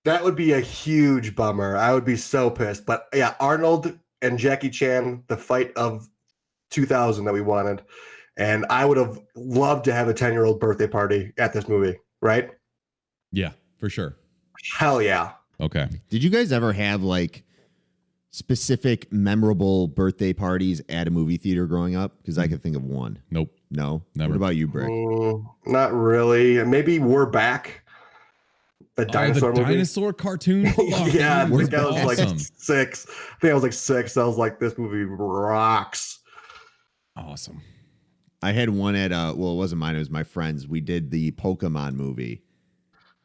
That would be a huge bummer. I would be so pissed. But yeah, Arnold and Jackie Chan, the fight of 2000 that we wanted. And I would have loved to have a 10-year-old birthday party at this movie, right? Yeah, for sure. Hell yeah. Okay. Did you guys ever have like specific memorable birthday parties at a movie theater growing up? Because I could think of one. Nope. No? Never. What about you, Brick? Not really. Maybe We're Back. The dinosaur movie. Dinosaur cartoon? Yeah, I think I was like awesome. 6. I think I was like 6. I was like, this movie rocks. Awesome. I had one at well, it wasn't mine, it was my friend's. We did the Pokemon movie.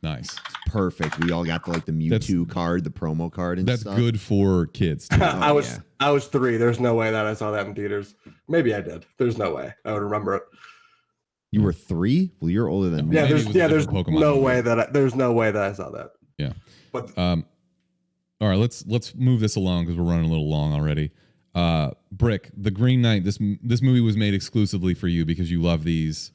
Nice. It's perfect. We all got the Mewtwo card, the promo card, and that's stuff. good for kids too. I was 3. There's no way that I saw that in theaters. Maybe I did. There's no way I would remember it. You were 3? Well, you're older than me. Yeah, Maybe there's Pokemon no movie. way that I saw that. Yeah. But all right, let's move this along because we're running a little long already. Brick, The Green Knight. This movie was made exclusively for you because you love these,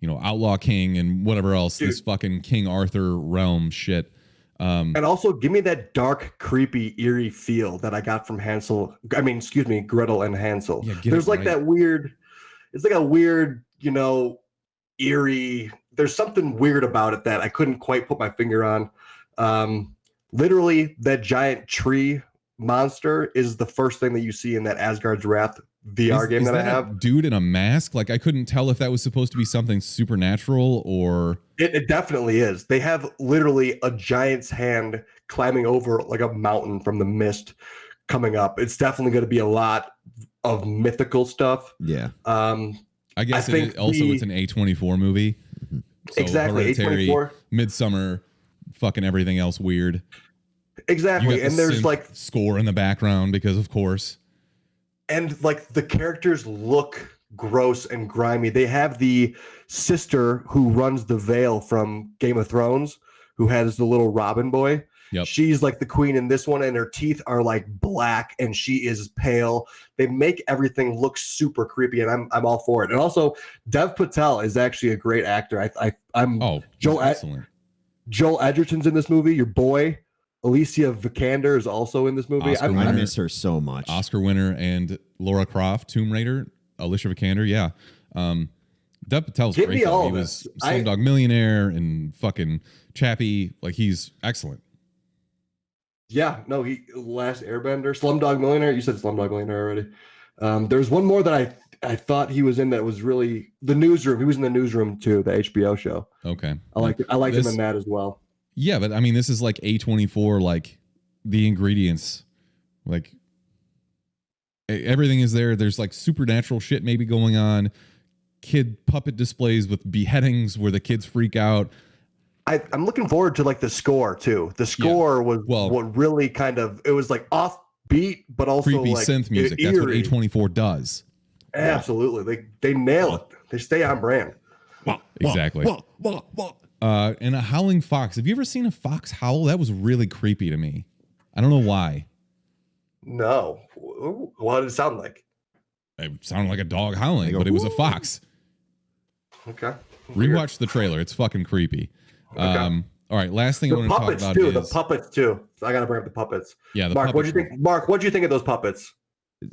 Outlaw King and whatever else. Dude. This fucking King Arthur realm shit. And also give me that dark, creepy, eerie feel that I got from Gretel and Hansel. Yeah, there's like that weird. It's like a weird, eerie. There's something weird about it that I couldn't quite put my finger on. Literally, that giant tree monster is the first thing that you see in that Asgard's Wrath VR game that I have. A dude in a mask? Like, I couldn't tell if that was supposed to be something supernatural or... It definitely is. They have literally a giant's hand climbing over like a mountain from the mist coming up. It's definitely going to be a lot of mythical stuff. Yeah. I guess it's an A24 movie. Mm-hmm. So exactly. A24. Midsummer, fucking everything else weird. Exactly. And there's like score in the background because of course. And like the characters look gross and grimy. They have the sister who runs the Vale from Game of Thrones, who has the little Robin boy. Yep. She's like the queen in this one, and her teeth are like black and she is pale. They make everything look super creepy, and I'm all for it. And also, Dev Patel is actually a great actor. Joel Edgerton's in this movie. Your boy Alicia Vikander is also in this movie. I miss her so much. Oscar winner and Laura Croft, Tomb Raider, Alicia Vikander. Yeah. Dev Patel's Give great. me all he this. was Slumdog Millionaire and fucking Chappie. Like, he's excellent. Yeah, no, he Last Airbender, Slumdog Millionaire. You said Slumdog Millionaire already. There's one more that I thought he was in that was really The Newsroom. He was in The Newsroom too, the HBO show. Okay, I like him in that as well. Yeah, but I mean, this is like A24. Like, the ingredients, like everything is there. There's like supernatural shit maybe going on. Kid puppet displays with beheadings where the kids freak out. I'm looking forward to like the score too. The score was what really kind of, it was like offbeat, but also creepy like synth music. Eerie. That's what A24 does. Absolutely, they nail it. They stay on brand. Exactly. And a howling fox. Have you ever seen a fox howl? That was really creepy to me. I don't know why. No, what did it sound like? It sounded like a dog howling, but it was a fox. Okay. Rewatch the trailer. It's fucking creepy. Okay. All right. Last thing I want to talk about is the puppets too. I gotta bring up the puppets. Yeah, Mark, what do you think? Mark, what do you think of those puppets?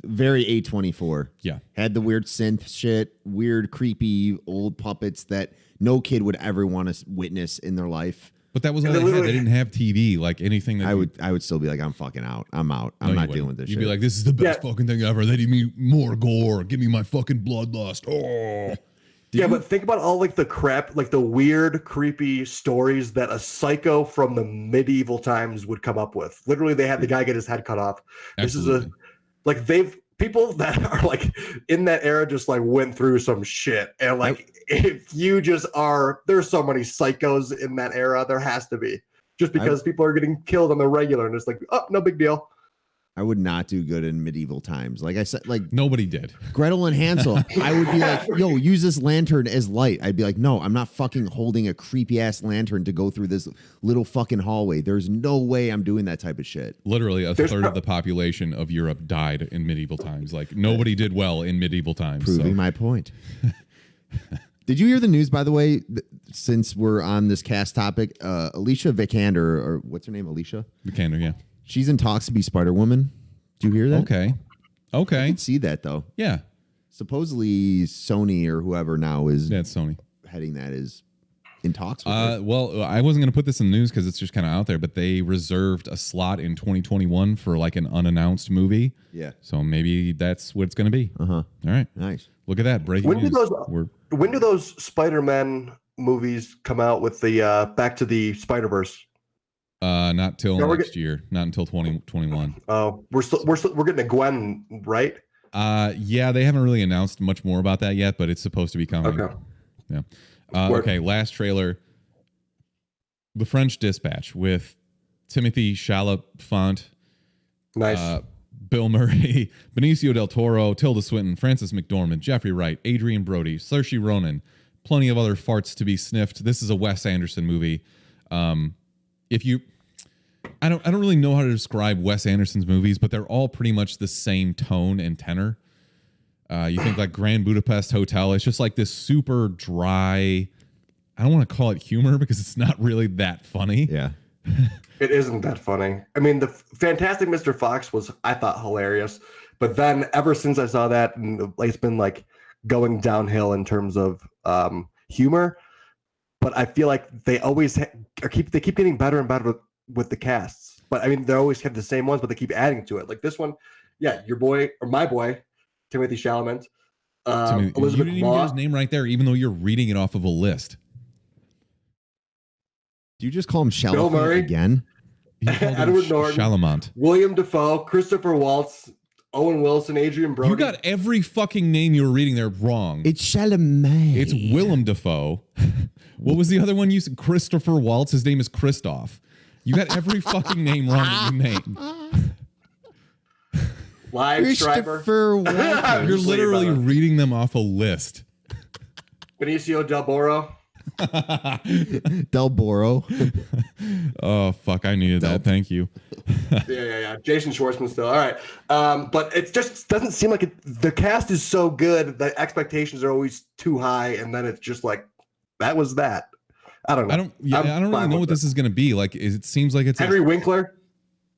Very A24. Yeah. Had the weird synth shit, weird, creepy old puppets that no kid would ever want to witness in their life. But that was all they had. They didn't have TV, like anything that I would still be like, I'm fucking out. I'm out. I'm not dealing with this shit. You'd be like, this is the best fucking thing ever. They need me more gore. Give me my fucking bloodlust. Oh. But think about all like the crap, like the weird, creepy stories that a psycho from the medieval times would come up with. Literally, they had the guy get his head cut off. Absolutely. People that are like in that era just like went through some shit. And like, if you just there's so many psychos in that era, there has to be. Just because people are getting killed on the regular and it's like, oh, no big deal. I would not do good in medieval times. Like I said, like nobody did. Gretel and Hansel. I would be like, yo, use this lantern as light. I'd be like, no, I'm not fucking holding a creepy ass lantern to go through this little fucking hallway. There's no way I'm doing that type of shit. Literally a third of the population of Europe died in medieval times. Like nobody did well in medieval times. Proving my point. Did you hear the news, by the way, since we're on this cast topic? Alicia Vikander, or what's her name? Alicia? Vikander, yeah. She's in talks to be Spider-Woman. Do you hear that? Okay. I can see that, though. Yeah. Supposedly Sony or whoever now is Sony heading that is in talks with her. Well, I wasn't going to put this in the news because it's just kind of out there, but they reserved a slot in 2021 for like an unannounced movie. Yeah. So maybe that's what it's going to be. Uh-huh. All right. Nice. Look at that. Breaking news. When do those Spider-Man movies come out with the Back to the Spider-Verse? Not till next year. Not until 2021. Oh, we're getting a Gwen, right? Yeah, they haven't really announced much more about that yet, but it's supposed to be coming. Okay. Yeah. Okay, last trailer. The French Dispatch with Timothy Chalamet. Nice. Bill Murray, Benicio del Toro, Tilda Swinton, Frances McDormand, Jeffrey Wright, Adrian Brody, Saoirse Ronan, plenty of other farts to be sniffed. This is a Wes Anderson movie. I don't really know how to describe Wes Anderson's movies, but they're all pretty much the same tone and tenor. You think like Grand Budapest Hotel, it's just like this super dry, I don't want to call it humor because it's not really that funny. Yeah. It isn't that funny. I mean, the Fantastic Mr. Fox was, I thought, hilarious. But then ever since I saw that, it's been like going downhill in terms of humor. But I feel like they always keep getting better and better with the casts. But I mean, they always have the same ones, but they keep adding to it. Like this one, yeah, your boy or my boy, Timothy Chalamet. Elizabeth you didn't even get his name right there, even though you're reading it off of a list. Do you just call him Bill Murray again? Edward Norton, Chalamet, William Dafoe, Christopher Waltz, Owen Wilson, Adrian Brody. You got every fucking name you were reading there wrong. It's Chalamet. It's Willem Dafoe. What was the other one you said? Christopher Waltz. His name is Christoph. You got every fucking name wrong that you named. Live Schreiber. You're literally reading them off a list. Benicio del Toro. Del Boro. Oh fuck! I needed that. Thank you. Yeah. Jason Schwartzman still. All right. But it just doesn't seem like the cast is so good. The expectations are always too high, and then it's just like that was that. I don't know. I don't really know what this is going to be. Like, it seems like it's Henry Winkler.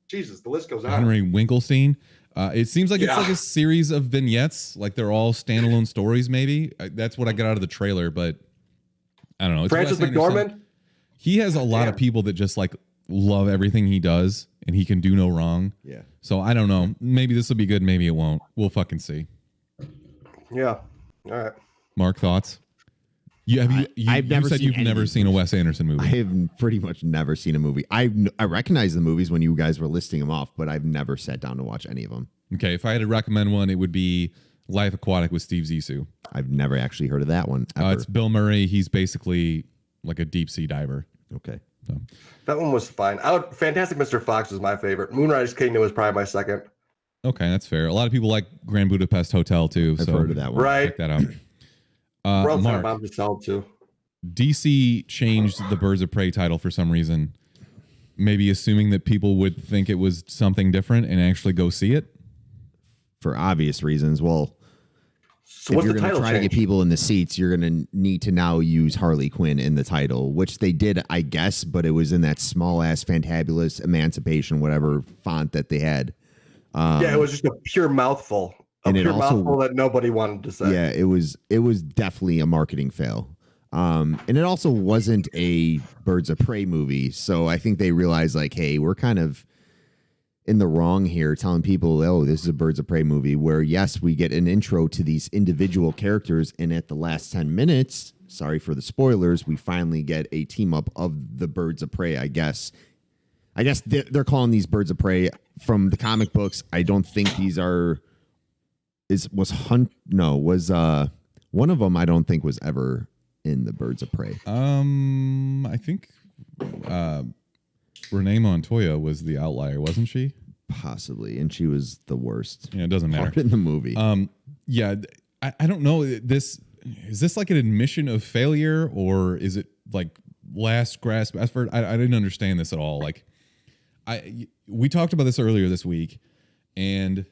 Jesus, the list goes on. Henry Winkelstein. It seems like it's like a series of vignettes. Like they're all standalone stories. Maybe that's what I got out of the trailer, but I don't know. It's Frances McDormand. He has a lot of people that just like love everything he does, and he can do no wrong. Yeah. So I don't know. Maybe this will be good. Maybe it won't. We'll fucking see. Yeah. All right. Mark, thoughts? I've never seen a Wes Anderson movie. I have pretty much never seen a movie. I recognize the movies when you guys were listing them off, but I've never sat down to watch any of them. Okay, if I had to recommend one, it would be Life Aquatic with Steve Zissou. I've never actually heard of that one. It's Bill Murray. He's basically like a deep sea diver. Okay. So. That one was fine. Fantastic Mr. Fox was my favorite. Moonrise Kingdom was probably my second. Okay, that's fair. A lot of people like Grand Budapest Hotel too. I've heard of that one. Right. Check that out. Mark, I'm to sell too. DC changed the Birds of Prey title for some reason, maybe assuming that people would think it was something different and actually go see it. For obvious reasons. Well, so if you're going to try to get people in the seats, you're going to need to now use Harley Quinn in the title, which they did, I guess, but it was in that small-ass Fantabulous Emancipation, whatever font that they had. It was just a pure mouthful. Mouthful that nobody wanted to say. Yeah, it was definitely a marketing fail. And it also wasn't a Birds of Prey movie. So I think they realized, like, hey, we're kind of in the wrong here telling people, oh, this is a Birds of Prey movie where, yes, we get an intro to these individual characters. And at the last 10 minutes, sorry for the spoilers, we finally get a team up of the Birds of Prey, I guess. I guess they're calling these Birds of Prey from the comic books. I don't think these are... one of them I don't think was ever in the Birds of Prey. I think Renee Montoya was the outlier, wasn't she? Possibly, and she was the worst. Yeah, it doesn't matter in the movie. Yeah, I don't know. Is this like an admission of failure, or is it like last grasp effort? I didn't understand this at all. Like, we talked about this earlier this week, and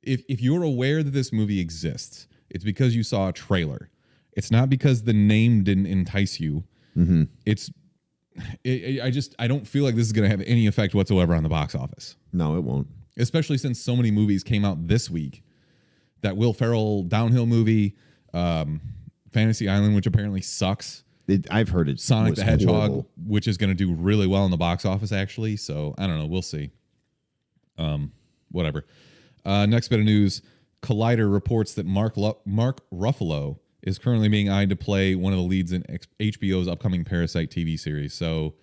if you're aware that this movie exists, it's because you saw a trailer. It's not because the name didn't entice you. Mm-hmm. I don't feel like this is going to have any effect whatsoever on the box office. No, it won't. Especially since so many movies came out this week. That Will Ferrell downhill movie, Fantasy Island, which apparently sucks. I've heard it. Sonic the Hedgehog, horrible. which is going to do really well in the box office, actually. So I don't know. We'll see. Whatever. Next bit of news. Collider reports that Mark Ruffalo is currently being eyed to play one of the leads in HBO's upcoming Parasite TV series. So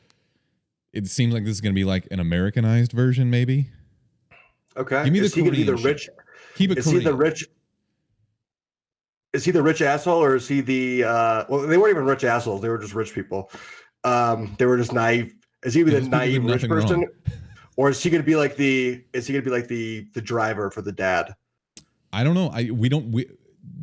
it seems like this is going to be like an Americanized version, maybe. Okay. Give me is the he going to be the Korean rich? shit. Keep it Is Korean. he the rich? Is he the rich asshole, or is he the? Well, they weren't even rich assholes. They were just rich people. They were just naive. Is he the naive rich person, or is he going to be like the? Is he going to be like the driver for the dad? I don't know.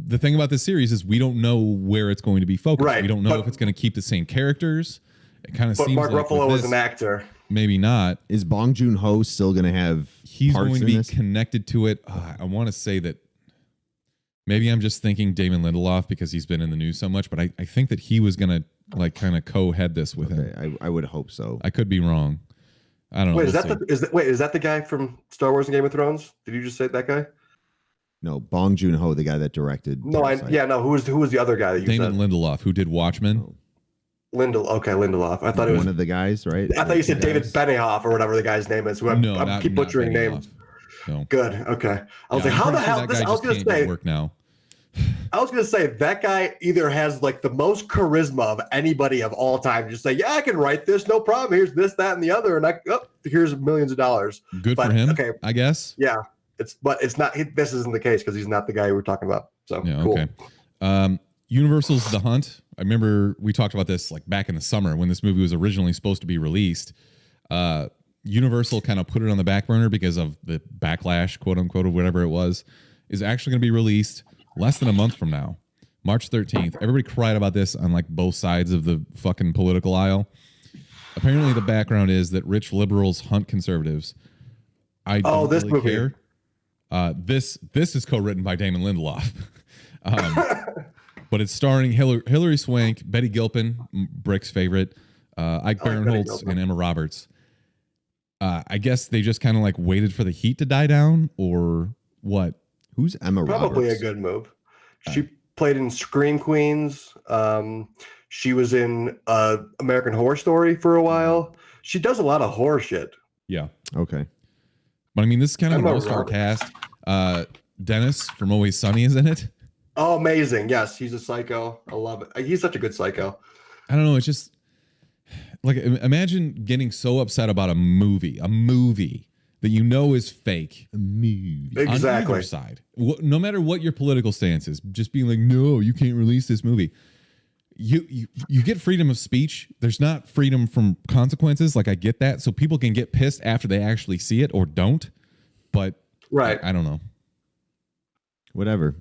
The thing about this series is we don't know where it's going to be focused. Right, We don't know if it's going to keep the same characters. It kind of But seems Mark like Ruffalo with is an actor. maybe not. Is Bong Joon-ho still going to have He's parts going to in be this? connected to it. I want to say that maybe I'm just thinking Damon Lindelof because he's been in the news so much, but I think that he was going to like kind of co-head this with him. I would hope so. I could be wrong. I don't know. Wait, is that the guy from Star Wars and Game of Thrones? Did you just say that guy? No, Bong Joon-ho, the guy that directed. No, Parasite. Who was the other guy that you Damon said? Lindelof, who did Watchmen. Oh. Lindelof. I thought it was one of the guys, right? I thought you said David Benioff or whatever the guy's name is. Who I keep butchering names. No. Good. Okay. I was like, I'm how the pretty sure hell? that guy I was just gonna can't get say. work now. I was gonna say that guy either has like the most charisma of anybody of all time. Just say, yeah, I can write this, no problem. Here's this, that, and the other, and here's millions of dollars. Good for him. Okay, I guess. Yeah, it's not. This isn't the case because he's not the guy we're talking about. So yeah, cool. Okay. Universal's The Hunt. I remember we talked about this like back in the summer when this movie was originally supposed to be released. Universal kind of put it on the back burner because of the backlash, quote unquote, or whatever it was, is actually going to be released less than a month from now, March 13th. Everybody cried about this on like both sides of the fucking political aisle. Apparently the background is that rich liberals hunt conservatives. I don't this really movie. care. This is co-written by Damon Lindelof. But it's starring Hilary Swank, Betty Gilpin, Brick's favorite, Ike Barinholtz, and Emma Roberts. I guess they just kind of like waited for the heat to die down, or what? Who's Emma Roberts? Probably a good move. She played in Scream Queens. She was in American Horror Story for a while. She does a lot of horror shit. Yeah. Okay. But I mean, this is kind of an Emma all-star Roberts. cast. Dennis from Always Sunny is in it. Oh, amazing. Yes, he's a psycho. I love it. He's such a good psycho. I don't know. It's just like, imagine getting so upset about a movie that you know is fake. A movie. Exactly. On either side. No matter what your political stance is, just being like, no, you can't release this movie. You get freedom of speech. There's not freedom from consequences. Like, I get that. So people can get pissed after they actually see it or don't. But Right. I don't know. Whatever.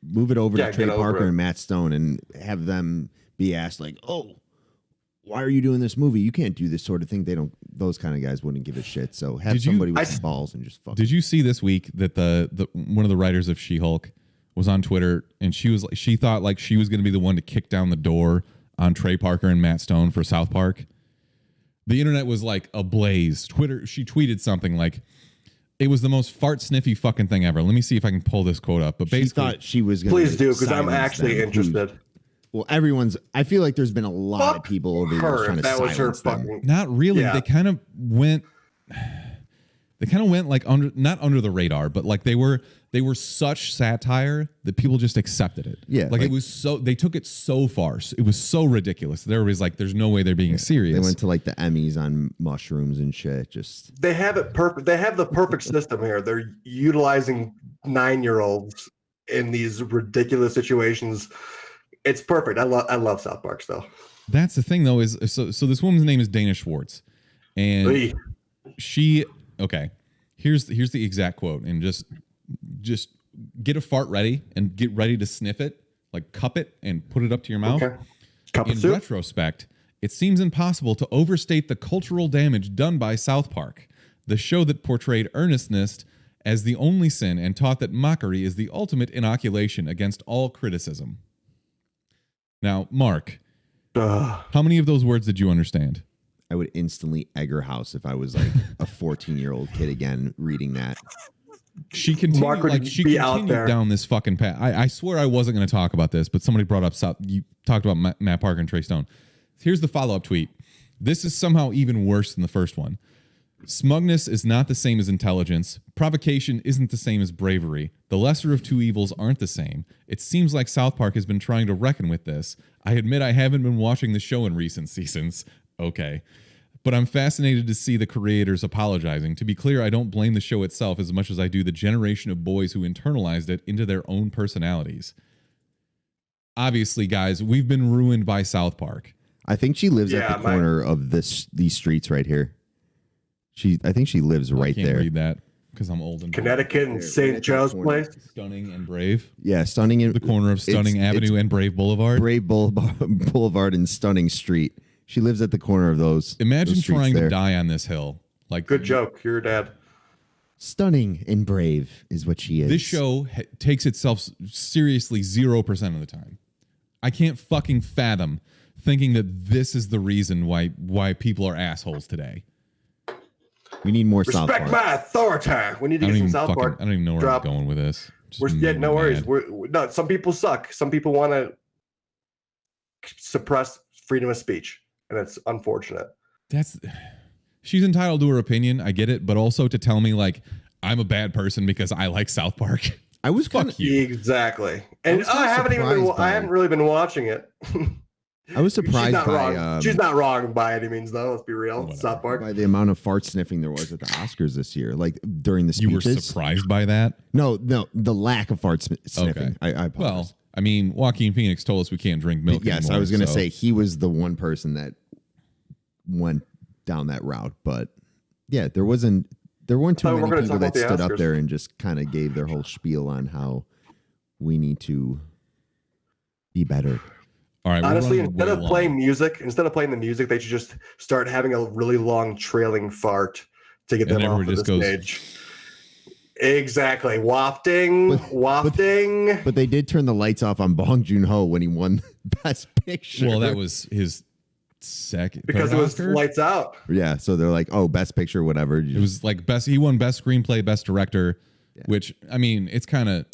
Move it over Yeah, to Trey get over Parker it. and Matt Stone and have them be asked like, oh, why are you doing this movie? You can't do this sort of thing. Those kind of guys wouldn't give a shit. So have somebody with balls and just fuck. Did you see this week that the one of the writers of She-Hulk was on Twitter, and she thought like she was going to be the one to kick down the door on Trey Parker and Matt Stone for South Park? The internet was like ablaze. She tweeted something like, it was the most fart sniffy fucking thing ever. Let me see if I can pull this quote up. But She basically, thought she was going to Please do, because I'm actually interested. Well, I feel like there's been a lot of people over here trying to silence them. Not really. Yeah. They kind of went like not under the radar, but like they were such satire that people just accepted it. Yeah. Like it was they took it so far. It was so ridiculous. Everybody's like, there's no way they're being serious. They went to like the Emmys on mushrooms and shit. They have it perfect. They have the perfect system here. They're utilizing 9-year-olds in these ridiculous situations. It's perfect. I love South Park still. That's the thing though, is so this woman's name is Dana Schwartz. And here's the exact quote, and just get a fart ready and get ready to sniff it, like cup it and put it up to your mouth. Okay. In retrospect, it seems impossible to overstate the cultural damage done by South Park, the show that portrayed earnestness as the only sin and taught that mockery is the ultimate inoculation against all criticism. Now, Mark, how many of those words did you understand? I would instantly egg her house if I was like a 14-year-old kid again reading that. She continued down this fucking path. I swear I wasn't going to talk about this, but somebody brought up you talked about Matt Parker and Trey Stone. Here's the follow-up tweet. This is somehow even worse than the first one. Smugness is not the same as intelligence. Provocation isn't the same as bravery. The lesser of two evils aren't the same. It seems like South Park has been trying to reckon with this. I admit I haven't been watching the show in recent seasons. Okay. But I'm fascinated to see the creators apologizing. To be clear, I don't blame the show itself as much as I do the generation of boys who internalized it into their own personalities. Obviously, guys, we've been ruined by South Park. I think she lives at the corner of these streets right here. I think she lives right there. I can't read that because I'm old and Connecticut and St. Joe's Place. Stunning and Brave. Yeah, Stunning and the corner of Stunning Avenue and Brave Boulevard. Brave Boulevard and Stunning Street. She lives at the corner of those. Imagine those trying to die on this hill. Like, good joke. You're dad. Stunning and brave is what she is. This show takes itself seriously 0% of the time. I can't fucking fathom thinking that this is the reason why people are assholes today. We need more South Park. Respect my authority. We need to get some South Park. I don't even know where I'm going with this. No worries. No, some people suck. Some people want to suppress freedom of speech, and it's unfortunate. She's entitled to her opinion. I get it, but also to tell me like I'm a bad person because I like South Park. I was fuck you exactly, and I haven't really been watching it. I was surprised by. She's not wrong by any means, though. Let's be real. Whatever. South Park. By the amount of fart sniffing there was at the Oscars this year, like during the speeches. You were surprised by that? No, the lack of fart sniffing. Okay. I apologize. Well, I mean, Joaquin Phoenix told us we can't drink milk yes, anymore. I was going to say he was the one person that went down that route, but yeah, there weren't too many people that stood up there and just kind of gave their whole spiel on how we need to be better. All right. Honestly, instead of playing the music, they should just start having a really long trailing fart to get them off of the stage. Exactly. Wafting. But they did turn the lights off on Bong Joon-ho when he won Best Picture. Well, that was his second. Because it was Lights Out. Yeah, so they're like, oh, Best Picture, whatever. It was like he won Best Screenplay, Best Director, which, I mean, it's kind of,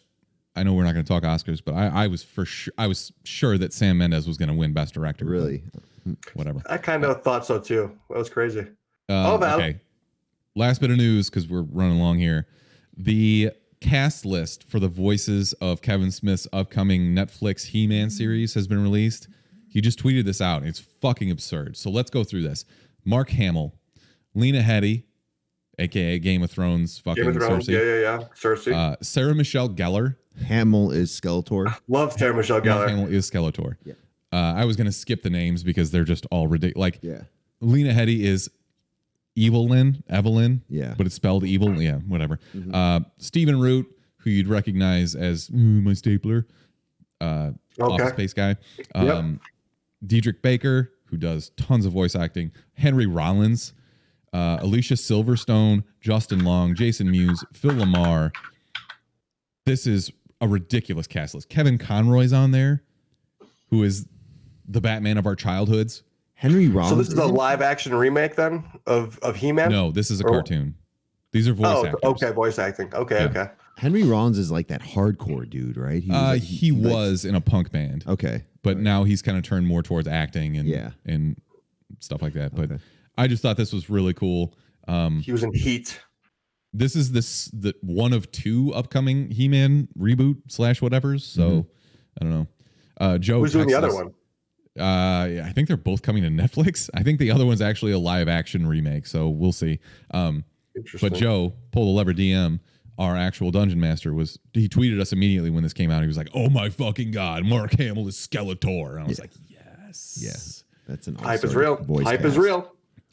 I know we're not going to talk Oscars, but I was sure that Sam Mendes was going to win Best Director. Really? Whatever. I kind of thought so too. That was crazy. Okay. Last bit of news, because we're running along here. The cast list for the voices of Kevin Smith's upcoming Netflix He-Man series has been released. He just tweeted this out. It's fucking absurd. So let's go through this. Mark Hamill, Lena Headey, aka Game of Thrones, fucking Game of Thrones. Cersei. Yeah. Cersei. Sarah Michelle Gellar. Hamill is Skeletor. Love Sarah Michelle Gellar. Hamill is Skeletor. Yeah. I was gonna skip the names because they're just all ridiculous. Like, yeah. Lena Headey is Evelyn. Yeah. But it's spelled evil. Yeah, whatever. Mm-hmm. Stephen Root, who you'd recognize as my stapler, Office Space guy. Diedrich Baker, who does tons of voice acting. Henry Rollins, Alicia Silverstone, Justin Long, Jason Mewes, Phil Lamar. This is a ridiculous cast list. Kevin Conroy's on there, who is the Batman of our childhoods. Henry Rollins. So this is a live action remake then of He-Man? No, this is a cartoon. These are voice actors. Okay, voice acting. Okay. Henry Rollins is like that hardcore dude, right? He was in a punk band. Okay. But now he's kind of turned more towards acting and stuff like that. But I just thought this was really cool. He was in Heat. This is the one of 2 upcoming He-Man reboot / whatever's. So I don't know. Joe, who's doing the other one? I think they're both coming to Netflix. I think the other one's actually a live action remake. So we'll see. But Joe, Pull the Lever DM, our actual dungeon master, he tweeted us immediately when this came out. He was like, "Oh my fucking god, Mark Hamill is Skeletor," and I was like, "Yes, that's an hype is real. Hype is real.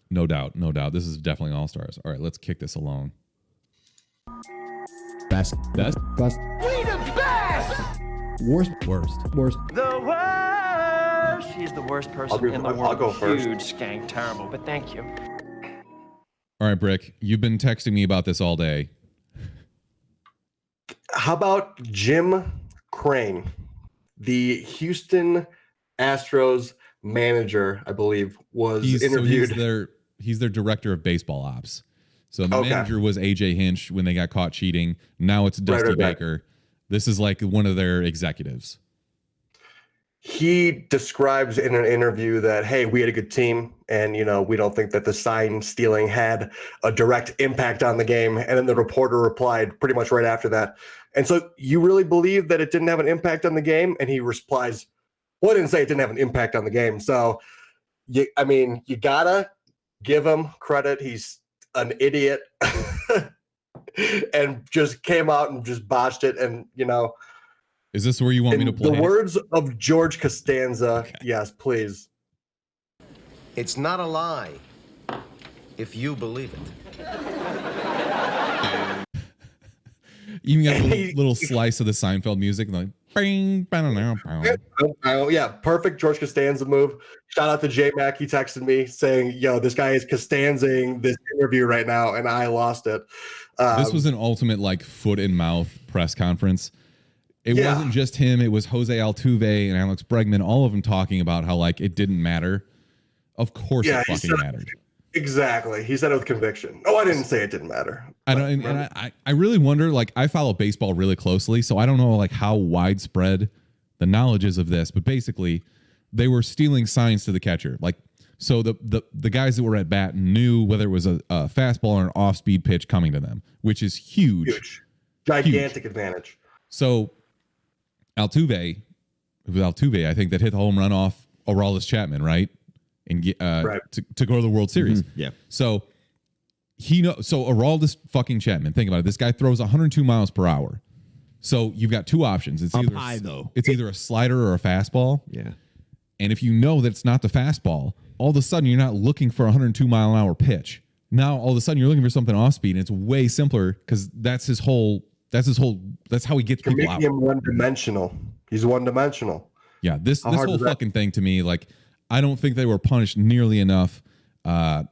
No doubt. This is definitely all stars. All right, let's kick this along. Best. We the best. Worst. The worst. She's the worst person in the world. I'll go first. Huge skank, terrible, but thank you. All right, Brick, you've been texting me about this all day. How about Jim Crane, the Houston Astros manager, I believe, was interviewed. So he's their director of baseball ops. So the manager was AJ Hinch when they got caught cheating. Now it's Dusty Baker. This is like one of their executives. He describes in an interview that, hey, we had a good team, and we don't think that the sign stealing had a direct impact on the game. And then the reporter replied pretty much right after that. And so, you really believe that it didn't have an impact on the game? And he replies, well, I didn't say it didn't have an impact on the game. So, you gotta give him credit. He's an idiot and just came out and just botched it. And, is this where you want me to play? The words of George Costanza. Okay. Yes, please. It's not a lie if you believe it. You even got a little slice of the Seinfeld music, like bing, yeah, perfect George Costanza move. Shout out to J Mac. He texted me saying, "Yo, this guy is Costanzaing this interview right now," and I lost it. This was an ultimate like foot in mouth press conference. It wasn't just him; it was Jose Altuve and Alex Bregman, all of them talking about how like it didn't matter. Of course, it fucking mattered. Exactly. He said it with conviction. Oh, I didn't say it didn't matter. I really wonder, like, I follow baseball really closely, so I don't know like how widespread the knowledge is of this, but basically they were stealing signs to the catcher. Like, so the guys that were at bat knew whether it was a fastball or an off-speed pitch coming to them, which is huge. Gigantic advantage. So Altuve, I think, that hit the home run off Aroldis Chapman, right? And get to go to the World Series. Mm-hmm. Yeah. So So Aroldis fucking Chapman. Think about it. This guy throws 102 miles per hour. So you've got 2 options. It's either high, though. It's either a slider or a fastball. Yeah. And if you know that it's not the fastball, all of a sudden you're not looking for a 102 mile an hour pitch. Now all of a sudden you're looking for something off speed, and it's way simpler because that's how he gets people out. Making him one-dimensional. He's one-dimensional. Yeah, this whole fucking thing to me, like, I don't think they were punished nearly enough. I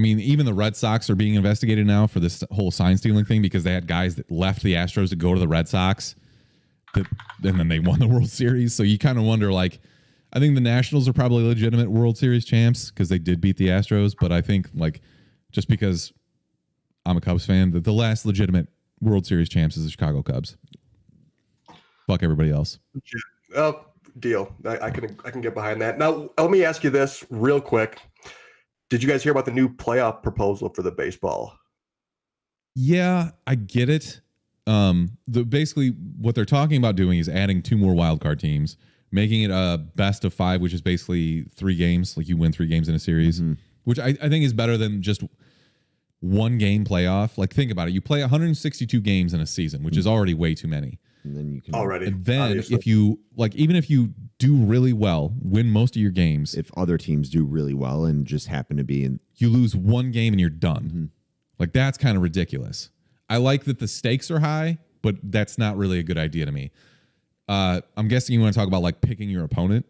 mean, even the Red Sox are being investigated now for this whole sign stealing thing because they had guys that left the Astros to go to the Red Sox, and then they won the World Series. So you kind of wonder, like, I think the Nationals are probably legitimate World Series champs because they did beat the Astros. But I think, like, just because I'm a Cubs fan, that the last legitimate World Series champs is the Chicago Cubs. Fuck everybody else. Oh, deal. I can get behind that. Now, let me ask you this real quick. Did you guys hear about the new playoff proposal for the baseball? Yeah, I get it. Basically what they're talking about doing is adding 2 more wildcard teams, making it a best of 5, which is basically 3 games. Like, you win 3 games in a series, which I think is better than just 1 game playoff. Like, think about it. You play 162 games in a season, which is already way too many. And then you can And then obviously, if you even if you do really well, win most of your games, if other teams do really well and just happen to be in, you lose 1 game and you're done. Like, that's kind of ridiculous. I like that the stakes are high, but that's not really a good idea to me. I'm guessing you want to talk about, like, picking your opponent.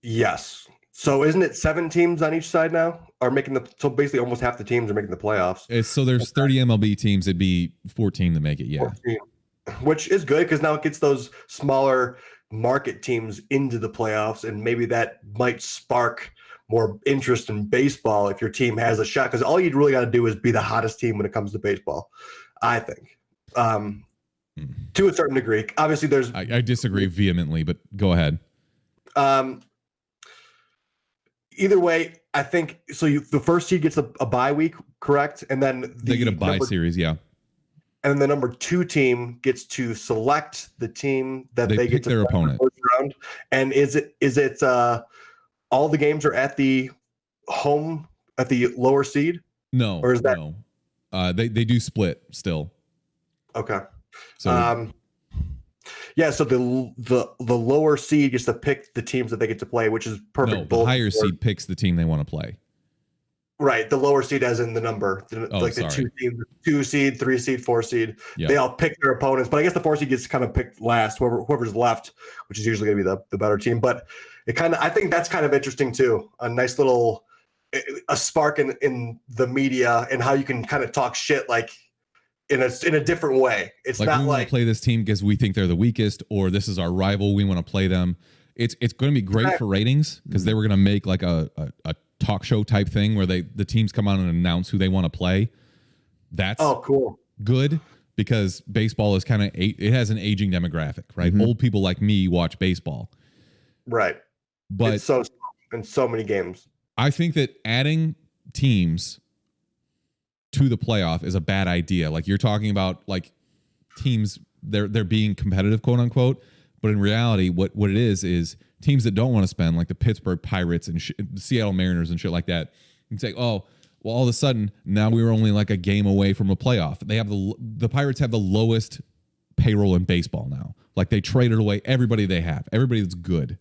Yes. So isn't it 7 teams on each side now are making so basically almost half the teams are making the playoffs. So there's 30 MLB teams. It'd be 14 to make it. Yeah. 14. Which is good because now it gets those smaller market teams into the playoffs, and maybe that might spark more interest in baseball if your team has a shot. Because all you'd really got to do is be the hottest team when it comes to baseball, I think. to a certain degree. Obviously, there's. I disagree vehemently, but go ahead. Either way, I think so. The first seed gets a bye week, correct? And then They get a bye series, yeah. And the number 2 team gets to select the team that they get to their play opponent. in the first round. And is it all the games are at the home at the lower seed? No, or is that no? They do split still. Okay. So yeah, so the lower seed gets to pick the teams that they get to play, which is perfect. No, the higher seed picks the team they want to play. Right, the lower seed as in the number, the 2 seed, 3 seed, 4 seed. Yep. They all pick their opponents, but I guess the 4 seed gets kind of picked last. Whoever's left, which is usually going to be the better team. But I think that's kind of interesting too. A nice little a spark in the media and how you can kind of talk shit like in a different way. It's like not we want to play this team because we think they're the weakest, or this is our rival. We want to play them. It's going to be great for ratings because they were going to make like a talk show type thing where the teams come out and announce who they want to play. That's cool. Good because baseball is kind of it has an aging demographic, right? Old people like me watch baseball, right? But it's so many games. I think that adding teams to the playoff is a bad idea. Like you're talking about like teams they're being competitive, quote unquote. But in reality, what it is teams that don't want to spend, like the Pittsburgh Pirates and the Seattle Mariners and shit like that, and say, oh, well, all of a sudden now we were only like a game away from a playoff. They have the Pirates have the lowest payroll in baseball now. Like they traded away everybody they have, everybody that's good.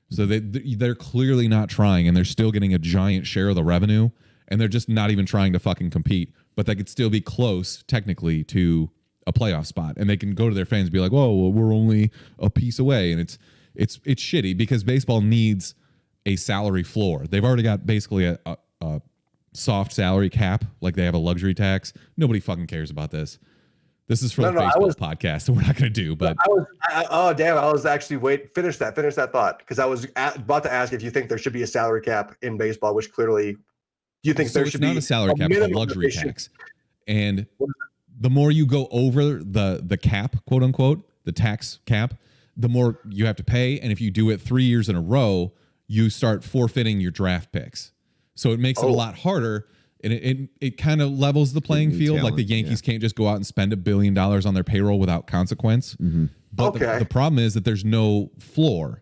So they're clearly not trying, and they're still getting a giant share of the revenue, and they're just not even trying to fucking compete. But they could still be close technically to a playoff spot, and they can go to their fans and be like, "Whoa, well, we're only a piece away," and it's shitty because baseball needs a salary floor. They've already got basically a soft salary cap, like they have a luxury tax. Nobody fucking cares about this. This is for the baseball podcast that we're not going to do. But I was actually finish that thought because I was about to ask if you think there should be a salary cap in baseball, which clearly you think there should be. It's not a salary cap; it's a luxury tax, and the more you go over the cap, quote unquote, the tax cap, the more you have to pay. And if you do it 3 years in a row, you start forfeiting your draft picks. So it makes it a lot harder, and it kind of levels the playing field. Talent, like the Yankees can't just go out and spend $1 billion on their payroll without consequence. But the problem is that there's no floor.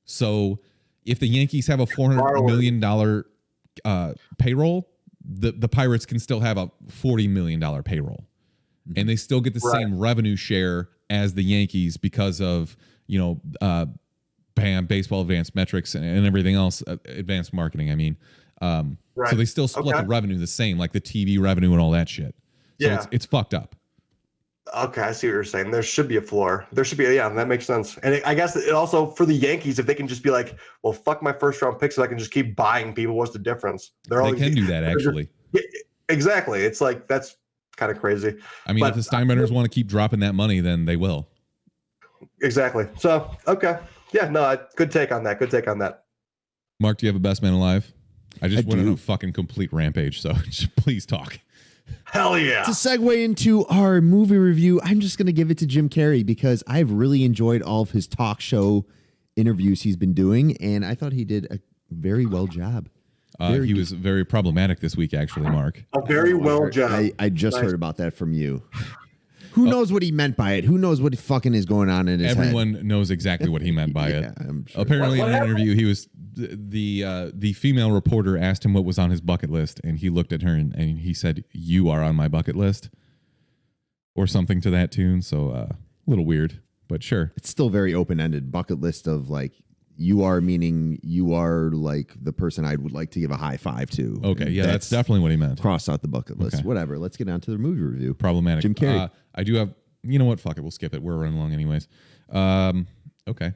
So if the Yankees have a $400 million payroll, the Pirates can still have a $40 million payroll. And they still get the same revenue share as the Yankees because of, baseball advanced metrics and everything else, advanced marketing. I mean, so they still split the revenue the same, like the TV revenue and all that shit. So it's fucked up. Okay, I see what you're saying. There should be a floor. There should be, that makes sense. And I guess it also for the Yankees, if they can just be like, well, fuck my first round picks, so I can just keep buying people. What's the difference? They can do that actually. Exactly. It's like that's kind of crazy. I mean, if the Steinbrenners want to keep dropping that money, then they will. Exactly. So, okay. Yeah, no, good take on that. Mark, do you have a best man alive? I went on a fucking complete rampage, so please talk. Hell yeah. To segue into our movie review, I'm just going to give it to Jim Carrey because I've really enjoyed all of his talk show interviews he's been doing, and I thought he did a very well job. He was very problematic this week, actually, Mark. A very well job. I just heard about that from you. Who knows what he meant by it? Who knows what fucking is going on in his head? Everyone knows exactly what he meant by it. I'm sure. Apparently, in an interview, he was the female reporter asked him what was on his bucket list, and he looked at her and he said, "You are on my bucket list," or something to that tune. So a little weird, but sure. It's still very open-ended. Bucket list of like, you are meaning you are like the person I would like to give a high five to. Okay, yeah, that's definitely what he meant. Cross out the bucket list. Okay. Whatever. Let's get on to the movie review. Problematic. Jim Carrey. I do have, you know what? Fuck it. We'll skip it. We're running long anyways. Okay.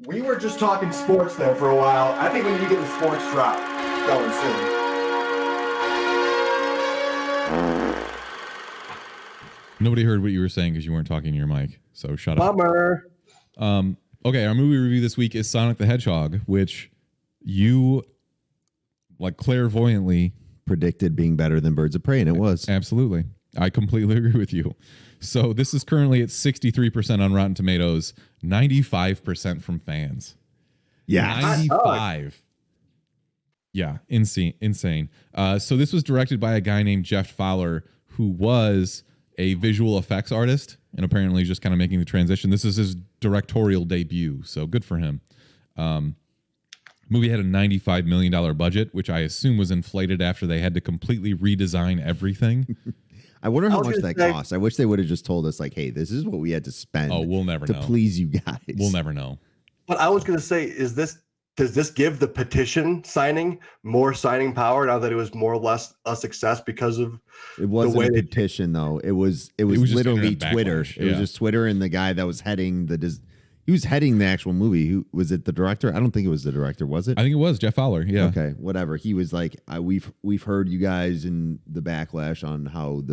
We were just talking sports there for a while. I think we need to get the sports drop going soon. Nobody heard what you were saying because you weren't talking to your mic. So shut up. Bummer. Okay, our movie review this week is Sonic the Hedgehog, which you like clairvoyantly predicted being better than Birds of Prey, and it was. Absolutely. I completely agree with you. So this is currently at 63% on Rotten Tomatoes, 95% from fans. Yeah. 95. Yeah, insane. So this was directed by a guy named Jeff Fowler, who was a visual effects artist and apparently just kind of making the transition. This is his directorial debut, so good for him. Movie had a $95 million budget, which I assume was inflated after they had to completely redesign everything. I wonder how much that costs. I wish they would have just told us, like, hey, this is what we had to spend. Oh, we'll never to know. Please you guys. We'll never know. But I was going to say, does this give the petition signing more signing power now that it was more or less a success because of it wasn't the way a petition though. It was literally Twitter. Backlash, It was just Twitter, and the guy that was heading he was heading the actual movie. Who was it? The director? I don't think it was the director. Was it? I think it was Jeff Fowler. Yeah. Okay. Whatever. He was like, we've heard you guys in the backlash on how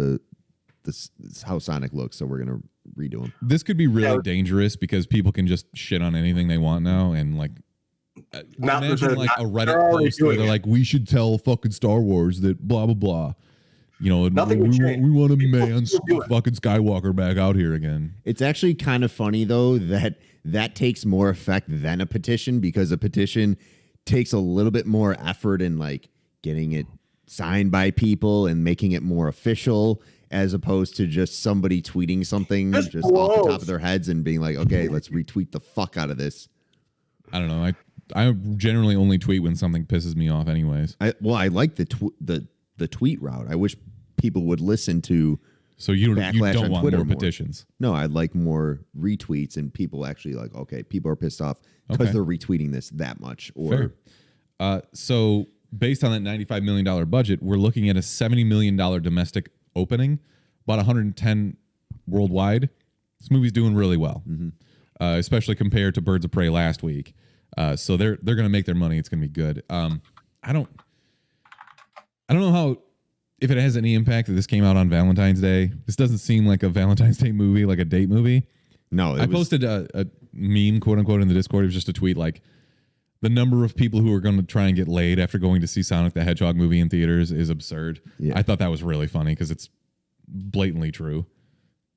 how Sonic looks, so we're gonna redo him. This could be really dangerous because people can just shit on anything they want now, and like. Imagine like a Reddit post where they're like, we should tell fucking Star Wars that blah blah blah. You know, we want a man fucking Skywalker back out here again. It's actually kind of funny though that takes more effect than a petition, because a petition takes a little bit more effort in like getting it signed by people and making it more official, as opposed to just somebody tweeting something just off the top of their heads and being like, okay, let's retweet the fuck out of this. I don't know. I generally only tweet when something pisses me off anyways. I like the tweet route. I wish people would listen to. So you don't want more petitions? No, I'd like more retweets and people actually like, okay, people are pissed off because they're retweeting this that much. Or so based on that $95 million budget, we're looking at a $70 million domestic opening, about 110 worldwide. This movie's doing really well, especially compared to Birds of Prey last week. So they're going to make their money. It's going to be good. I don't know how, if it has any impact that this came out on Valentine's Day. This doesn't seem like a Valentine's Day movie, like a date movie. No, I posted a meme, quote unquote, in the Discord. It was just a tweet like, the number of people who are going to try and get laid after going to see Sonic the Hedgehog movie in theaters is absurd. Yeah. I thought that was really funny because it's blatantly true.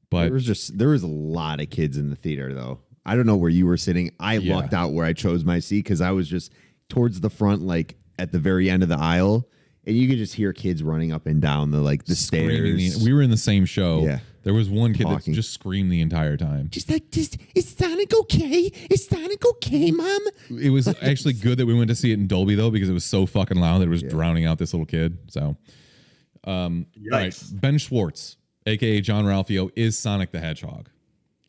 But there was a lot of kids in the theater though. I don't know where you were sitting. I lucked out where I chose my seat because I was just towards the front, like at the very end of the aisle, and you could just hear kids running up and down the stairs. We were in the same show. Yeah. There was one kid that just screamed the entire time. Just is Sonic okay? Is Sonic okay, Mom? It was actually good that we went to see it in Dolby though, because it was so fucking loud that it was drowning out this little kid. So, all right, Ben Schwartz, aka John Ralphio, is Sonic the Hedgehog.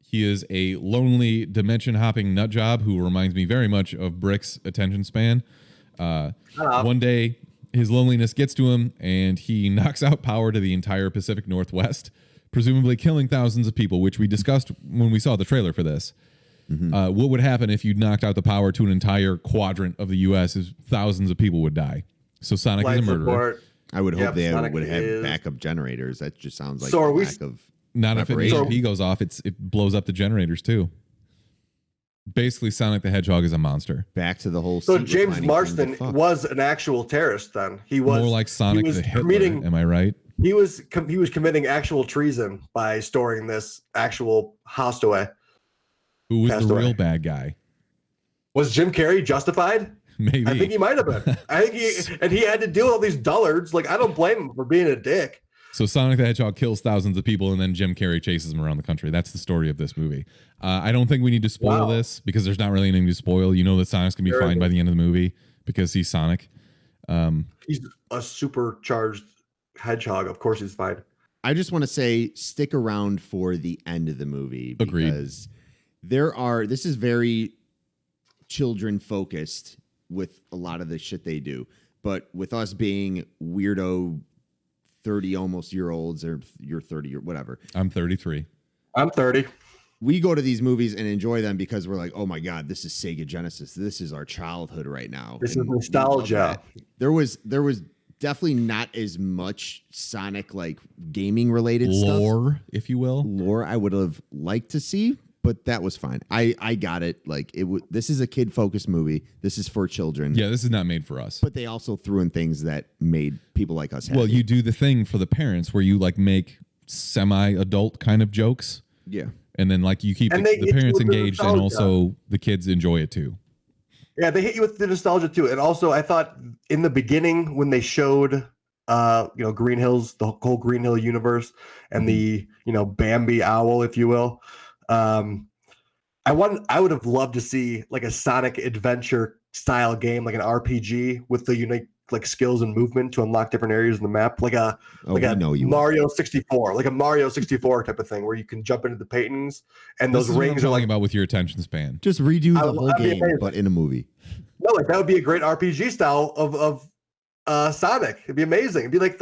He is a lonely, dimension-hopping nutjob who reminds me very much of Brick's attention span. One day, his loneliness gets to him, and he knocks out power to the entire Pacific Northwest, presumably killing thousands of people, which we discussed when we saw the trailer for this. What would happen if you knocked out the power to an entire quadrant of the U.S. is thousands of people would die. So Sonic is a murderer. I would hope they would have backup generators. That just sounds like lack of... Not if an EMP goes off, it blows up the generators too. Basically, Sonic the Hedgehog is a monster. Back to the whole. So James Marsden was an actual terrorist. Then he was more like Sonic the Hitler. Am I right? He was committing actual treason by storing this actual host away. Who was the real bad guy? Was Jim Carrey justified? Maybe. I think he might have been. I think he had to deal with all these dullards. Like, I don't blame him for being a dick. So Sonic the Hedgehog kills thousands of people, and then Jim Carrey chases him around the country. That's the story of this movie. I don't think we need to spoil this because there's not really anything to spoil. You know that Sonic's going to be fine by the end of the movie because he's Sonic. He's a supercharged hedgehog. Of course he's fine. I just want to say stick around for the end of the movie. Because this is very children-focused with a lot of the shit they do. But with us being weirdo 30 almost year olds, or you're 30 or whatever. I'm 33. I'm 30. We go to these movies and enjoy them because we're like, oh my God, this is Sega Genesis. This is our childhood right now. This is nostalgia. There was definitely not as much Sonic like gaming related lore, if you will. Lore I would have liked to see, but that was fine. I got it. Like this is a kid focused movie. This is for children. Yeah, this is not made for us. But they also threw in things that made people like us happy. Well, you do the thing for the parents where you like make semi-adult kind of jokes. Yeah. And then like you keep the parents engaged and also the kids enjoy it too. Yeah, they hit you with the nostalgia too. And also I thought in the beginning when they showed Green Hills, the whole Green Hill universe and the, Bambi owl, if you will. I would have loved to see like a Sonic adventure style game, like an RPG with the unique like skills and movement to unlock different areas in the map, like a Mario 64, like a Mario 64 type of thing where you can jump into the paintings and those rings are like about with your attention span. Just redo the whole game, but in a movie. No, like that would be a great RPG style of Sonic. It'd be amazing. It'd be like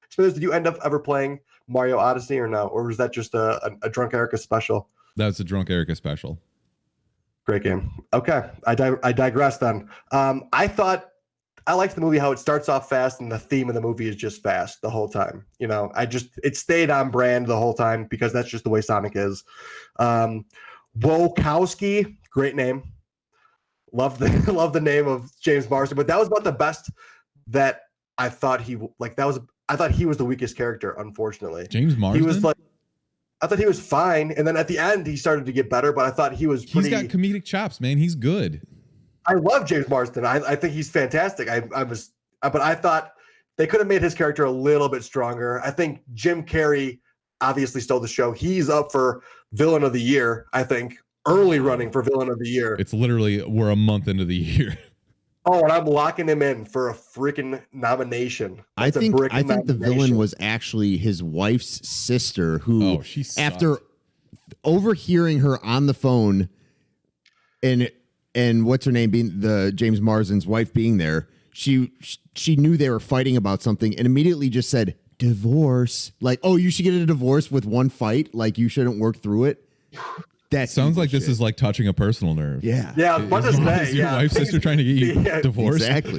Smithers, did you end up ever playing Mario Odyssey or no? Or was that just a Drunk Erica special? That's a Drunk Erica special. Great game. Okay. I digress then. I liked the movie how it starts off fast and the theme of the movie is just fast the whole time. It stayed on brand the whole time because that's just the way Sonic is. Whaaats, great name. Love the name of James Marsden, but that was about the best that I thought he I thought he was the weakest character, unfortunately. James Marsden? He was like, I thought he was fine, and then at the end he started to get better. But I thought he's got comedic chops, man. He's good. I love James Marsden. I think he's fantastic. But I thought they could have made his character a little bit stronger. I think Jim Carrey obviously stole the show. He's up for Villain of the Year. I think early running for Villain of the Year. It's literally we're a month into the year. Oh, and I'm locking him in for a freaking nomination. I think the villain was actually his wife's sister, who after overhearing her on the phone and what's her name being the James Marsden's wife being there, she knew they were fighting about something and immediately just said divorce. Like, oh, you should get a divorce with one fight. Like you shouldn't work through it. That sounds like this is like touching a personal nerve. Yeah. Yeah. Is your wife's sister trying to get you divorced? Exactly.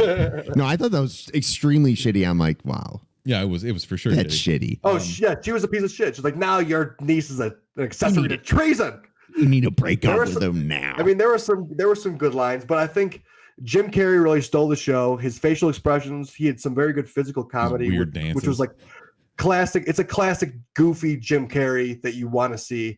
No, I thought that was extremely shitty. I'm like, wow. Yeah, it was for sure. That's shitty. Oh, shit. She was a piece of shit. She's like, now your niece is an accessory to treason. You need to break up with them now. I mean, there were some good lines, but I think Jim Carrey really stole the show. His facial expressions, he had some very good physical comedy, which was like classic. It's a classic goofy Jim Carrey that you want to see.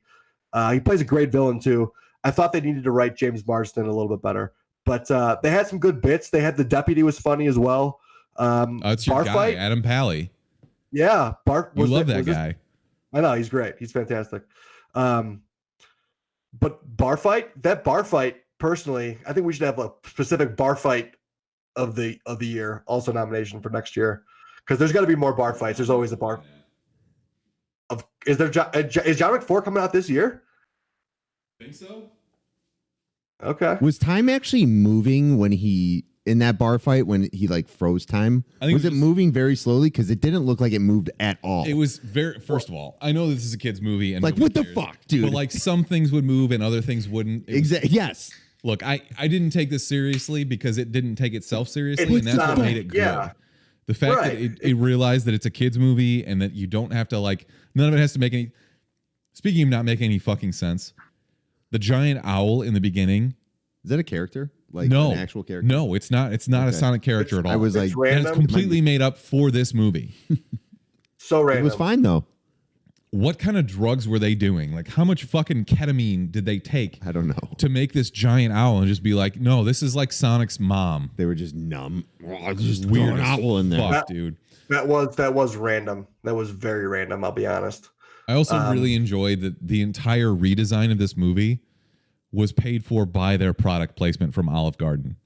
He plays a great villain too. I thought they needed to write James Marsden a little bit better, but they had some good bits. They had the deputy was funny as well. It's your guy, fight. Adam Pally. Yeah, You love that guy. I know he's great. He's fantastic. But bar fight. Personally, I think we should have a specific bar fight of the year, also nomination for next year, because there's got to be more bar fights. There's always a bar. Is John Wick 4 coming out this year? Think so. Okay. Was time actually moving when he in that bar fight when he like froze time? Was it moving very slowly? Because it didn't look like it moved at all. It was very. First of all, I know this is a kid's movie, and like what the fuck, dude? But like some things would move and other things wouldn't. Exactly. Yes. Look, I didn't take this seriously because it didn't take itself seriously, and that's what made it good. Yeah. The fact that it realized that it's a kid's movie and that you don't have to like, none of it has to make any, speaking of not making any fucking sense, the giant owl in the beginning. Is that a character? Like an actual character? No, it's not. It's not a Sonic character at all. I was like, it's completely made up for this movie. So random. It was fine though. What kind of drugs were they doing? Like, how much fucking ketamine did they take? I don't know. To make this giant owl and just be like, no, this is like Sonic's mom. They were just numb. Just weird owl in there, dude. That was random. That was very random. I'll be honest. I also really enjoyed that the entire redesign of this movie was paid for by their product placement from Olive Garden.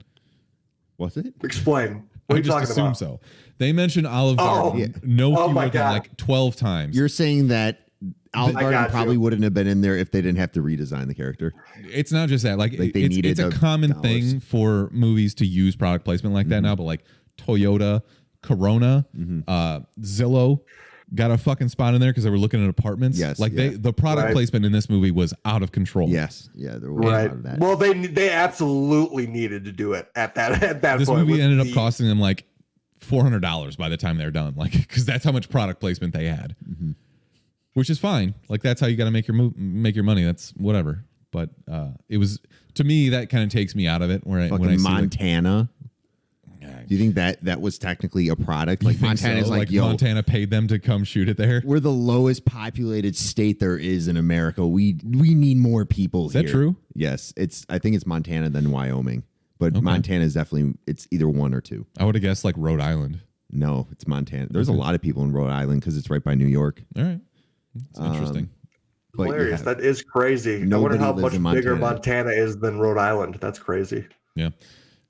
Was it? Explain. What are you talking about? So. They mentioned Olive Garden no fewer than like 12 times. You're saying that Olive Garden probably wouldn't have been in there if they didn't have to redesign the character. It's not just that. Like it's a common thing for movies to use product placement like that now, but like Toyota, Corona, Zillow got a fucking spot in there because they were looking at apartments. Yes. Like the product placement in this movie was out of control. Yes. Yeah, there was a lot of that. Well, they absolutely needed to do it at that this point. This movie ended up costing them like $400 by the time they're done, like because that's how much product placement they had, which is fine. Like that's how you got to make your money. That's whatever. But it was, to me, that kind of takes me out of it. When I see Montana. Do you think that was technically a product? You Like think Montana's so? like, yo, Montana paid them to come shoot it there. we're the lowest populated state there is in America. We need more people here. Is that true? Yes. I think it's Montana then Wyoming. But Montana is definitely, it's either one or two. I would have guessed like Rhode Island. No, it's Montana. There's a lot of people in Rhode Island because it's right by New York. All right. It's interesting. But Hilarious. yeah, That is crazy. I nobody wonder how lives much in bigger Montana. Montana is than Rhode Island. That's crazy. Yeah.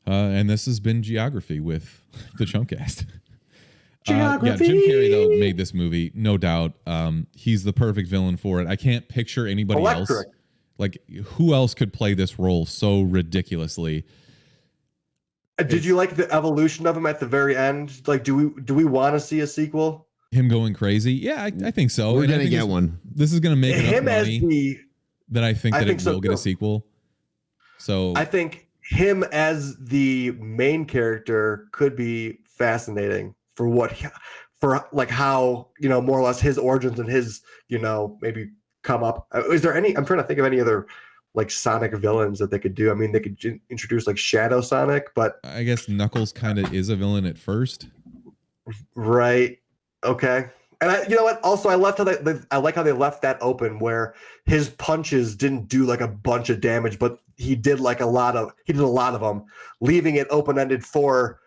And this has been Geography with the Chumpcast. Yeah, Jim Carrey, though, made this movie, no doubt. He's the perfect villain for it. I can't picture anybody else. Like, who else could play this role so ridiculously? Did you like the evolution of him at the very end? Like, do we want to see a sequel? Him going crazy? Yeah, I think so. We're And I going to think get one. This is going to make enough Him as money the, that I think that it so will get too. a sequel. So I think him as the main character could be fascinating for for like how, you know, more or less his origins and his, you know, maybe come up. Is there any? I'm trying to think of any other like Sonic villains that they could do. I mean, they could introduce like Shadow Sonic, but I guess Knuckles kind of is a villain at first. right. Okay. And you know what? Also, I like how they left that open where his punches didn't do like a bunch of damage, but he did a lot of them, leaving it open ended for,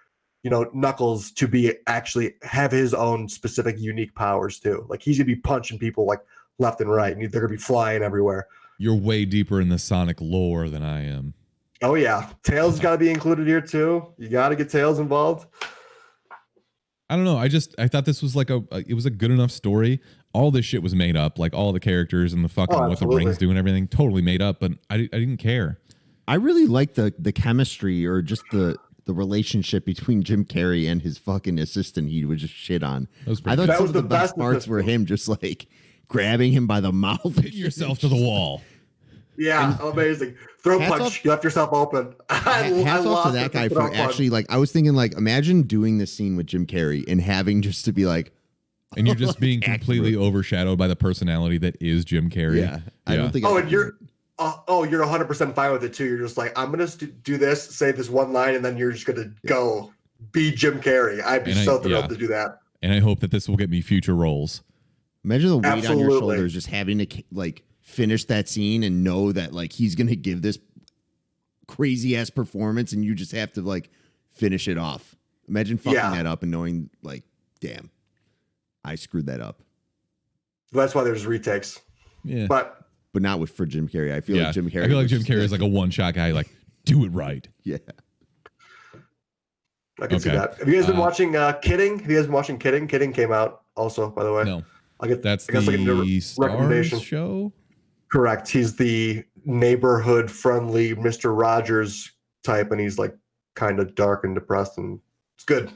you know, Knuckles to be actually have his own specific unique powers too. Like he's gonna be punching people like left and right, and they're gonna be flying everywhere. You're way deeper in the Sonic lore than I am. Oh yeah, Tails got to be included here too. You got to get Tails involved. I don't know. I thought this was like it was a good enough story. All this shit was made up, like all the characters and the fucking what the rings do and everything, totally made up. But I didn't care. I really like the chemistry or just the relationship between Jim Carrey and his fucking assistant he would just shit on. I thought some of the best parts were him just like grabbing him by the mouth. Hit yourself to the wall. Yeah, amazing. Throw punch. You left yourself open. Hats off to that guy for actually like. I was thinking like, imagine doing this scene with Jim Carrey and having just to be like, and you're just being completely overshadowed by the personality that is Jim Carrey. Yeah, I don't think. And you're 100% fine with it too. You're just like, I'm gonna do this, say this one line, and then you're just gonna go be Jim Carrey. I'd be so thrilled to do that. And I hope that this will get me future roles. Imagine the weight on your shoulders, just having to like finish that scene and know that like he's gonna give this crazy ass performance, and you just have to like finish it off. Imagine fucking that up and knowing like, damn, I screwed that up. That's why there's retakes. Yeah, but not for Jim Carrey. I feel like Jim Carrey. I feel like Jim Carrey is like a one-shot guy. Like, do it right. Yeah. I can see that. Have you guys been watching Kidding? Have you guys been watching Kidding? Kidding came out also, by the way. No. That's the recommendation show? Correct. He's the neighborhood-friendly Mr. Rogers type, and he's like kind of dark and depressed, and it's good.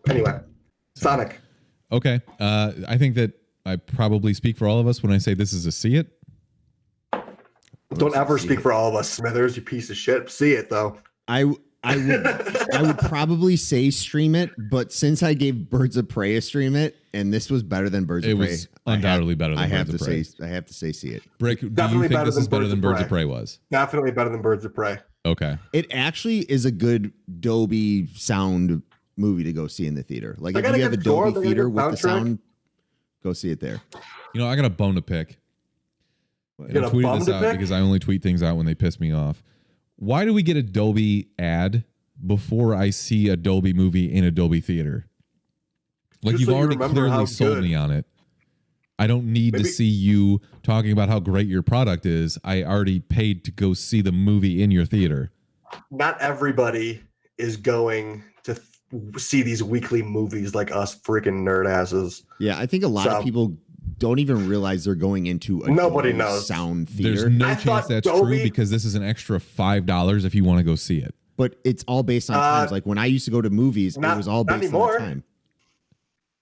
Anyway, Sonic. Okay. I think that I probably speak for all of us when I say this is a see it. Don't ever speak for all of us, Smithers, you piece of shit. See it, though. I would probably say stream it, but since I gave Birds of Prey a stream it, and this was better than Birds of Prey, was undoubtedly better than Birds of Prey. I have to say see it. Brick, do you think this is better than Birds of Prey was? Definitely better than Birds of Prey. Okay. It actually is a good Dolby sound movie to go see in the theater. Like if you have a Dolby theater with the sound, go see it there. You know, I got a bone to pick. And I tweeted this out because I only tweet things out when they piss me off. Why do we get a Dolby ad before I see a Dolby movie in a Dolby theater? Like, you've already clearly sold me on it. I don't need to see you talking about how great your product is. I already paid to go see the movie in your theater. Not everybody is going to see these weekly movies like us freaking nerd asses. Yeah, I think a lot of people don't even realize they're going into a nobody knows sound theater. There's no chance that's true because this is an extra $5 if you want to go see it. But it's all based on times. Like when I used to go to movies, it was all based on the time.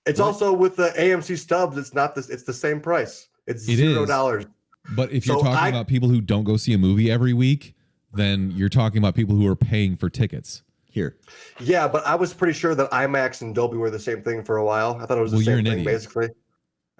It's also with the AMC stubs. It's not this. It's the same price. It's $0. But if you're talking about people who don't go see a movie every week, then you're talking about people who are paying for tickets. Here. Yeah, but I was pretty sure that IMAX and Dolby were the same thing for a while. I thought it was the same thing, basically.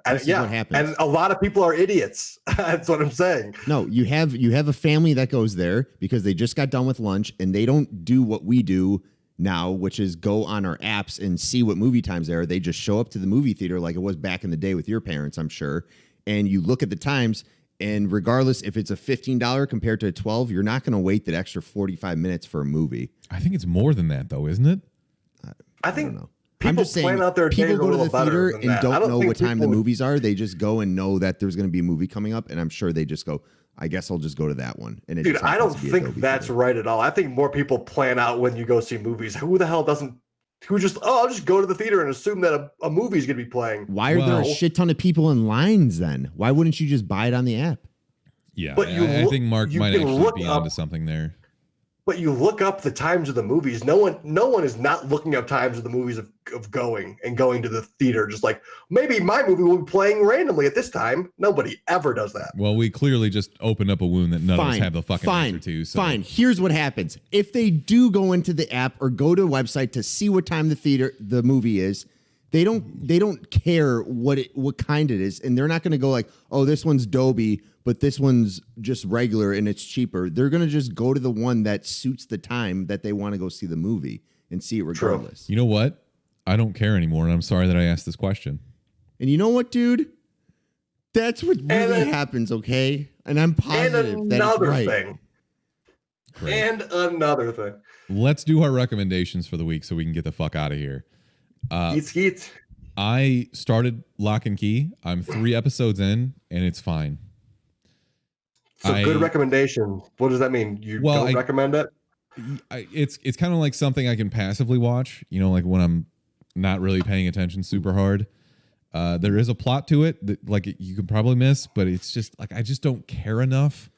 And this is what happens. And a lot of people are idiots. That's what I'm saying. No, you have a family that goes there because they just got done with lunch and they don't do what we do now, which is go on our apps and see what movie times there are. They just show up to the movie theater like it was back in the day with your parents, I'm sure. And you look at the times, and regardless if it's a $15 compared to a $12, you're not going to wait that extra 45 minutes for a movie. I think it's more than that, though, isn't it? I think know. people I'm just saying, plan out their people days go a to little the theater better and than don't know what time the people- movies are. They just go and know that there's going to be a movie coming up, and I'm sure they just go, I guess I'll just go to that one. And it Dude, just I don't happens to be a think Dolby that's theater. right at all. I think more people plan out when you go see movies. Who the hell doesn't? Who just? Oh, I'll just go to the theater and assume that a movie's gonna be playing. Why are there a shit ton of people in lines then? Why wouldn't you just buy it on the app? Yeah, But I think Mark you might can actually look be up- onto something there. But you look up the times of the movies. No one is not looking up times of the movies of going to the theater. Just like maybe my movie will be playing randomly at this time. Nobody ever does that. Well, we clearly just opened up a wound that none of us have the fucking answer to. So. Fine. Here's what happens. If they do go into the app or go to a website to see what time the movie is, they don't care what kind it is, and they're not going to go like, oh, this one's Dolby, but this one's just regular and it's cheaper. They're going to just go to the one that suits the time that they want to go see the movie and see it regardless. You know what? I don't care anymore, and I'm sorry that I asked this question. And you know what, dude? That's what really happens, okay? And I'm positive And that it's another right. thing. Great. And another thing. Let's do our recommendations for the week so we can get the fuck out of here. Skeet. I started Lock and Key. I'm 3 episodes in, and it's fine. So good recommendation. What does that mean? You don't recommend it? It's kind of like something I can passively watch, like when I'm not really paying attention super hard. There is a plot to it that you could probably miss, but it's just like I just don't care enough.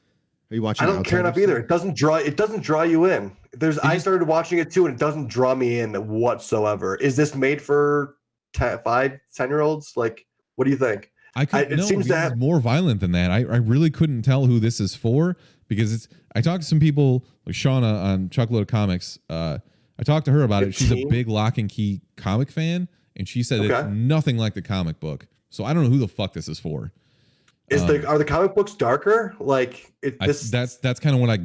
Are you watching? I don't care enough either. It doesn't draw you in. I started watching it too, and it doesn't draw me in whatsoever. Is this made for 5-10-year-olds? Like, what do you think? It seems to have more violent than that. I really couldn't tell who this is for because I talked to some people like Shauna on Chuckload Comics. I talked to her about it. She's a big Lock and Key comic fan, and she said it's nothing like the comic book. So I don't know who the fuck this is for. Are the comic books darker? Like that's kind of what I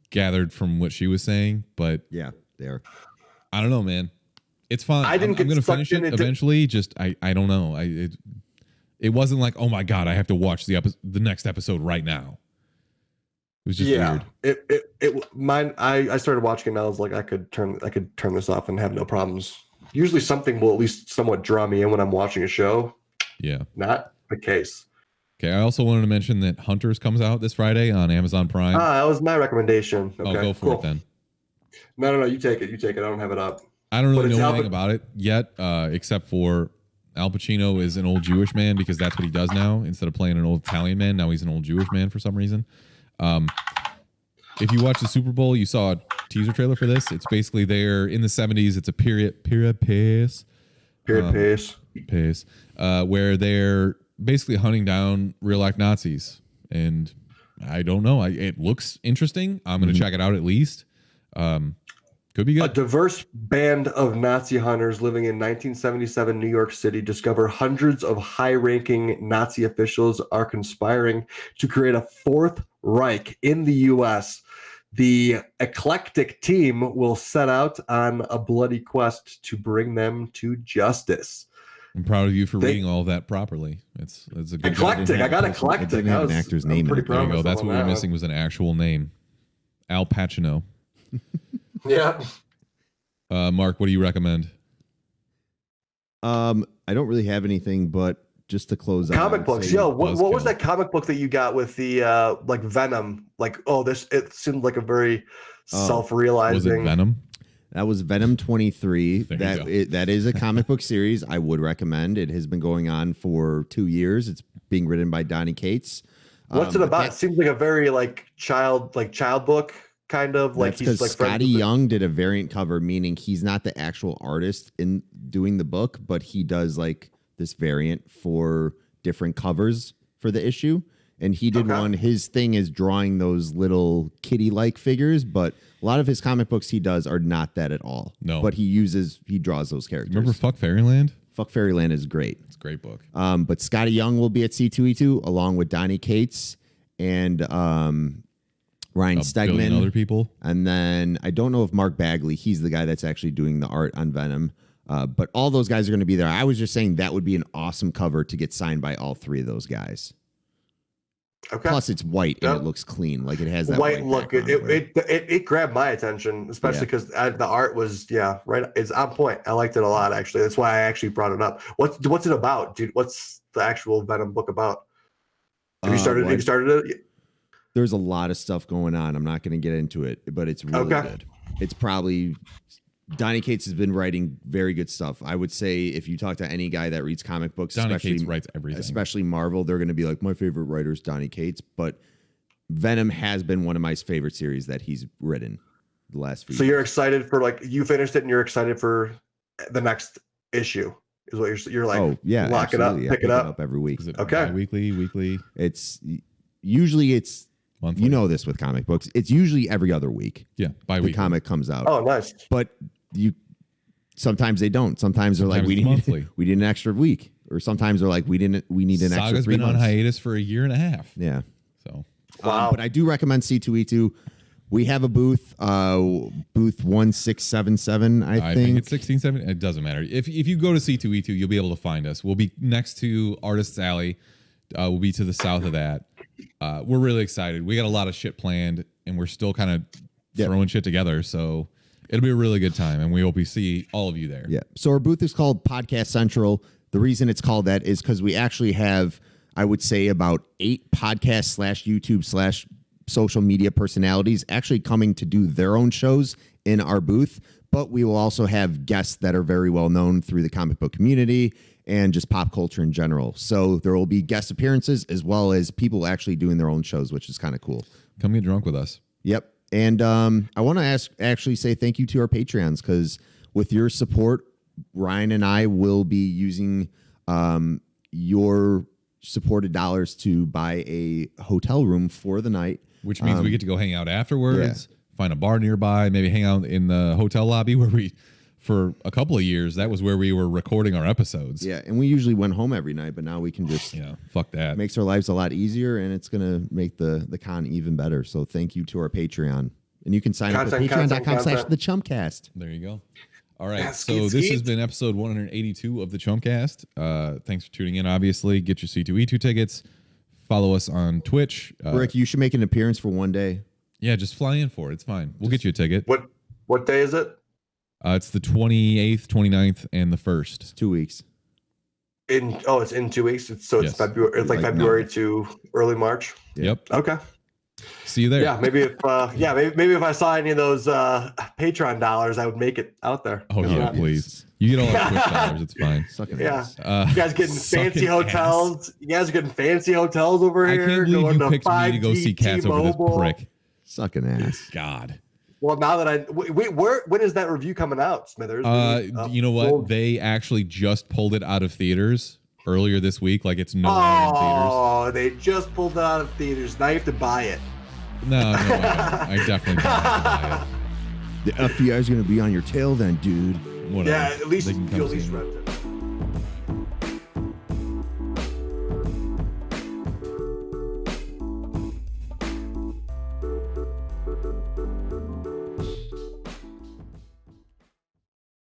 gathered from what she was saying, but yeah, they are. I don't know, man. It's fine. I'm going to finish it eventually. I don't know. It wasn't like, oh my god, I have to watch the next episode right now. It was just weird. I started watching it and I was like, I could turn this off and have no problems. Usually something will at least somewhat draw me in when I'm watching a show. Yeah. Not the case. Okay, I also wanted to mention that Hunters comes out this Friday on Amazon Prime. That was my recommendation. Okay, go for it then. No, you take it. I don't have it up. I don't really know anything about it yet, except for Al Pacino is an old Jewish man because that's what he does now. Instead of playing an old Italian man, now he's an old Jewish man for some reason. If you watch the Super Bowl, you saw a teaser trailer for this. It's basically there in the 70s. It's a period piece. Where they're basically hunting down real life Nazis. And I don't know. It looks interesting. I'm going to check it out at least. Could be good. A diverse band of Nazi hunters living in 1977 New York City discover hundreds of high-ranking Nazi officials are conspiring to create a Fourth Reich in the U.S. The eclectic team will set out on a bloody quest to bring them to justice. I'm proud of you for reading all of that properly. It's a good eclectic. I got eclectic. I didn't have an actor's name. There you go. That's what we were missing was an actual name. Al Pacino. Yeah. Mark, what do you recommend? I don't really have anything, but just to close out. Comic books. Yo, what was that comic book that you got with the like Venom? Like, it seemed like a very self-realizing. Was it Venom? That was Venom 23. That is a comic book series I would recommend. It has been going on for 2 years. It's being written by Donny Cates. What's it about? It seems like a very child book. Kind of like he's like Scotty Young did a variant cover, meaning he's not the actual artist in doing the book, but he does like this variant for different covers for the issue. And he did one. His thing is drawing those little kitty-like figures, but a lot of his comic books he does are not that at all. No, but he draws those characters. Remember Fuck Fairyland? Fuck Fairyland is great. It's a great book. But Scotty Young will be at C2E2 along with Donny Cates and Ryan billion Stegman, other people. And then I don't know if Mark Bagley, he's the guy that's actually doing the art on Venom. But all those guys are going to be there. I was just saying that would be an awesome cover to get signed by all three of those guys. Okay. Plus, it's white and it looks clean. Like it has that white look. It grabbed my attention, especially because the art was right. It's on point. I liked it a lot, actually. That's why I actually brought it up. What's it about, dude? What's the actual Venom book about? Have you started? Have you started it? There's a lot of stuff going on. I'm not going to get into it, but it's really good. It's probably Donny Cates has been writing very good stuff. I would say if you talk to any guy that reads comic books, Donny Cates writes everything, especially Marvel, they're going to be like, my favorite writer is Donny Cates. But Venom has been one of my favorite series that he's written the last few. So you're excited for you finished it and you're excited for the next issue. Is what you're like? Oh yeah, lock absolutely. it up, pick it up every week. Is it okay? Weekly. It's usually monthly. You know this with comic books. It's usually every other week. Yeah, bi-weekly. The comic comes out. Oh, nice. But sometimes they don't. Sometimes they're like, we need an extra week, or sometimes they're like, we need an extra 3 months. Saga's been on hiatus for a year and a half. Yeah. So wow. But I do recommend C2E2. We have a booth, booth 1677. I think it's 1670. It doesn't matter. If you go to C2E2, you'll be able to find us. We'll be next to Artist's Alley. We'll be to the south of that. We're really excited. We got a lot of shit planned, and we're still kind of throwing shit together. So it'll be a really good time, and we hope we see all of you there. Yeah. So our booth is called Podcast Central. The reason it's called that is because we actually have, I would say, about 8 podcast / YouTube / social media personalities actually coming to do their own shows in our booth. But we will also have guests that are very well known through the comic book community and just pop culture in general. So there will be guest appearances as well as people actually doing their own shows, which is kind of cool. Come get drunk with us. Yep. And I want to actually say thank you to our Patreons, because with your support, Ryan and I will be using your supported dollars to buy a hotel room for the night. Which means we get to go hang out afterwards, find a bar nearby, maybe hang out in the hotel lobby where for a couple of years, that was where we were recording our episodes. Yeah, and we usually went home every night, but now we can just... fuck that. Makes our lives a lot easier, and it's going to make the con even better. So thank you to our Patreon. And you can sign up at patreon.com/thechumpcast. There you go. All right, Yeah, this has been episode 182 of the Chumpcast. Thanks for tuning in, obviously. Get your C2E2 tickets. Follow us on Twitch. Rick, you should make an appearance for one day. Yeah, just fly in for it. It's fine. We'll get you a ticket. What day is it? It's the 28th, 29th, and the 1st. It's 2 weeks. It's in 2 weeks. It's February. It's like February to early March. Yep. Okay. See you there. Yeah, maybe if maybe if I saw any of those Patreon dollars, I would make it out there. Oh yeah, please. You get all our Twitch dollars. It's fine. You guys getting fancy hotels. You guys are getting fancy hotels over here. I can't believe you picked me to go see cats over this prick. Sucking ass. God. Well, now that when is that review coming out, Smithers? You know what? They actually just pulled it out of theaters earlier this week. Like it's no longer in theaters. Oh, they just pulled it out of theaters. Now you have to buy it. No, I definitely don't have to buy it. The FBI is going to be on your tail then, dude. Whatever. Yeah, at least They can come you'll at see least me. rent it.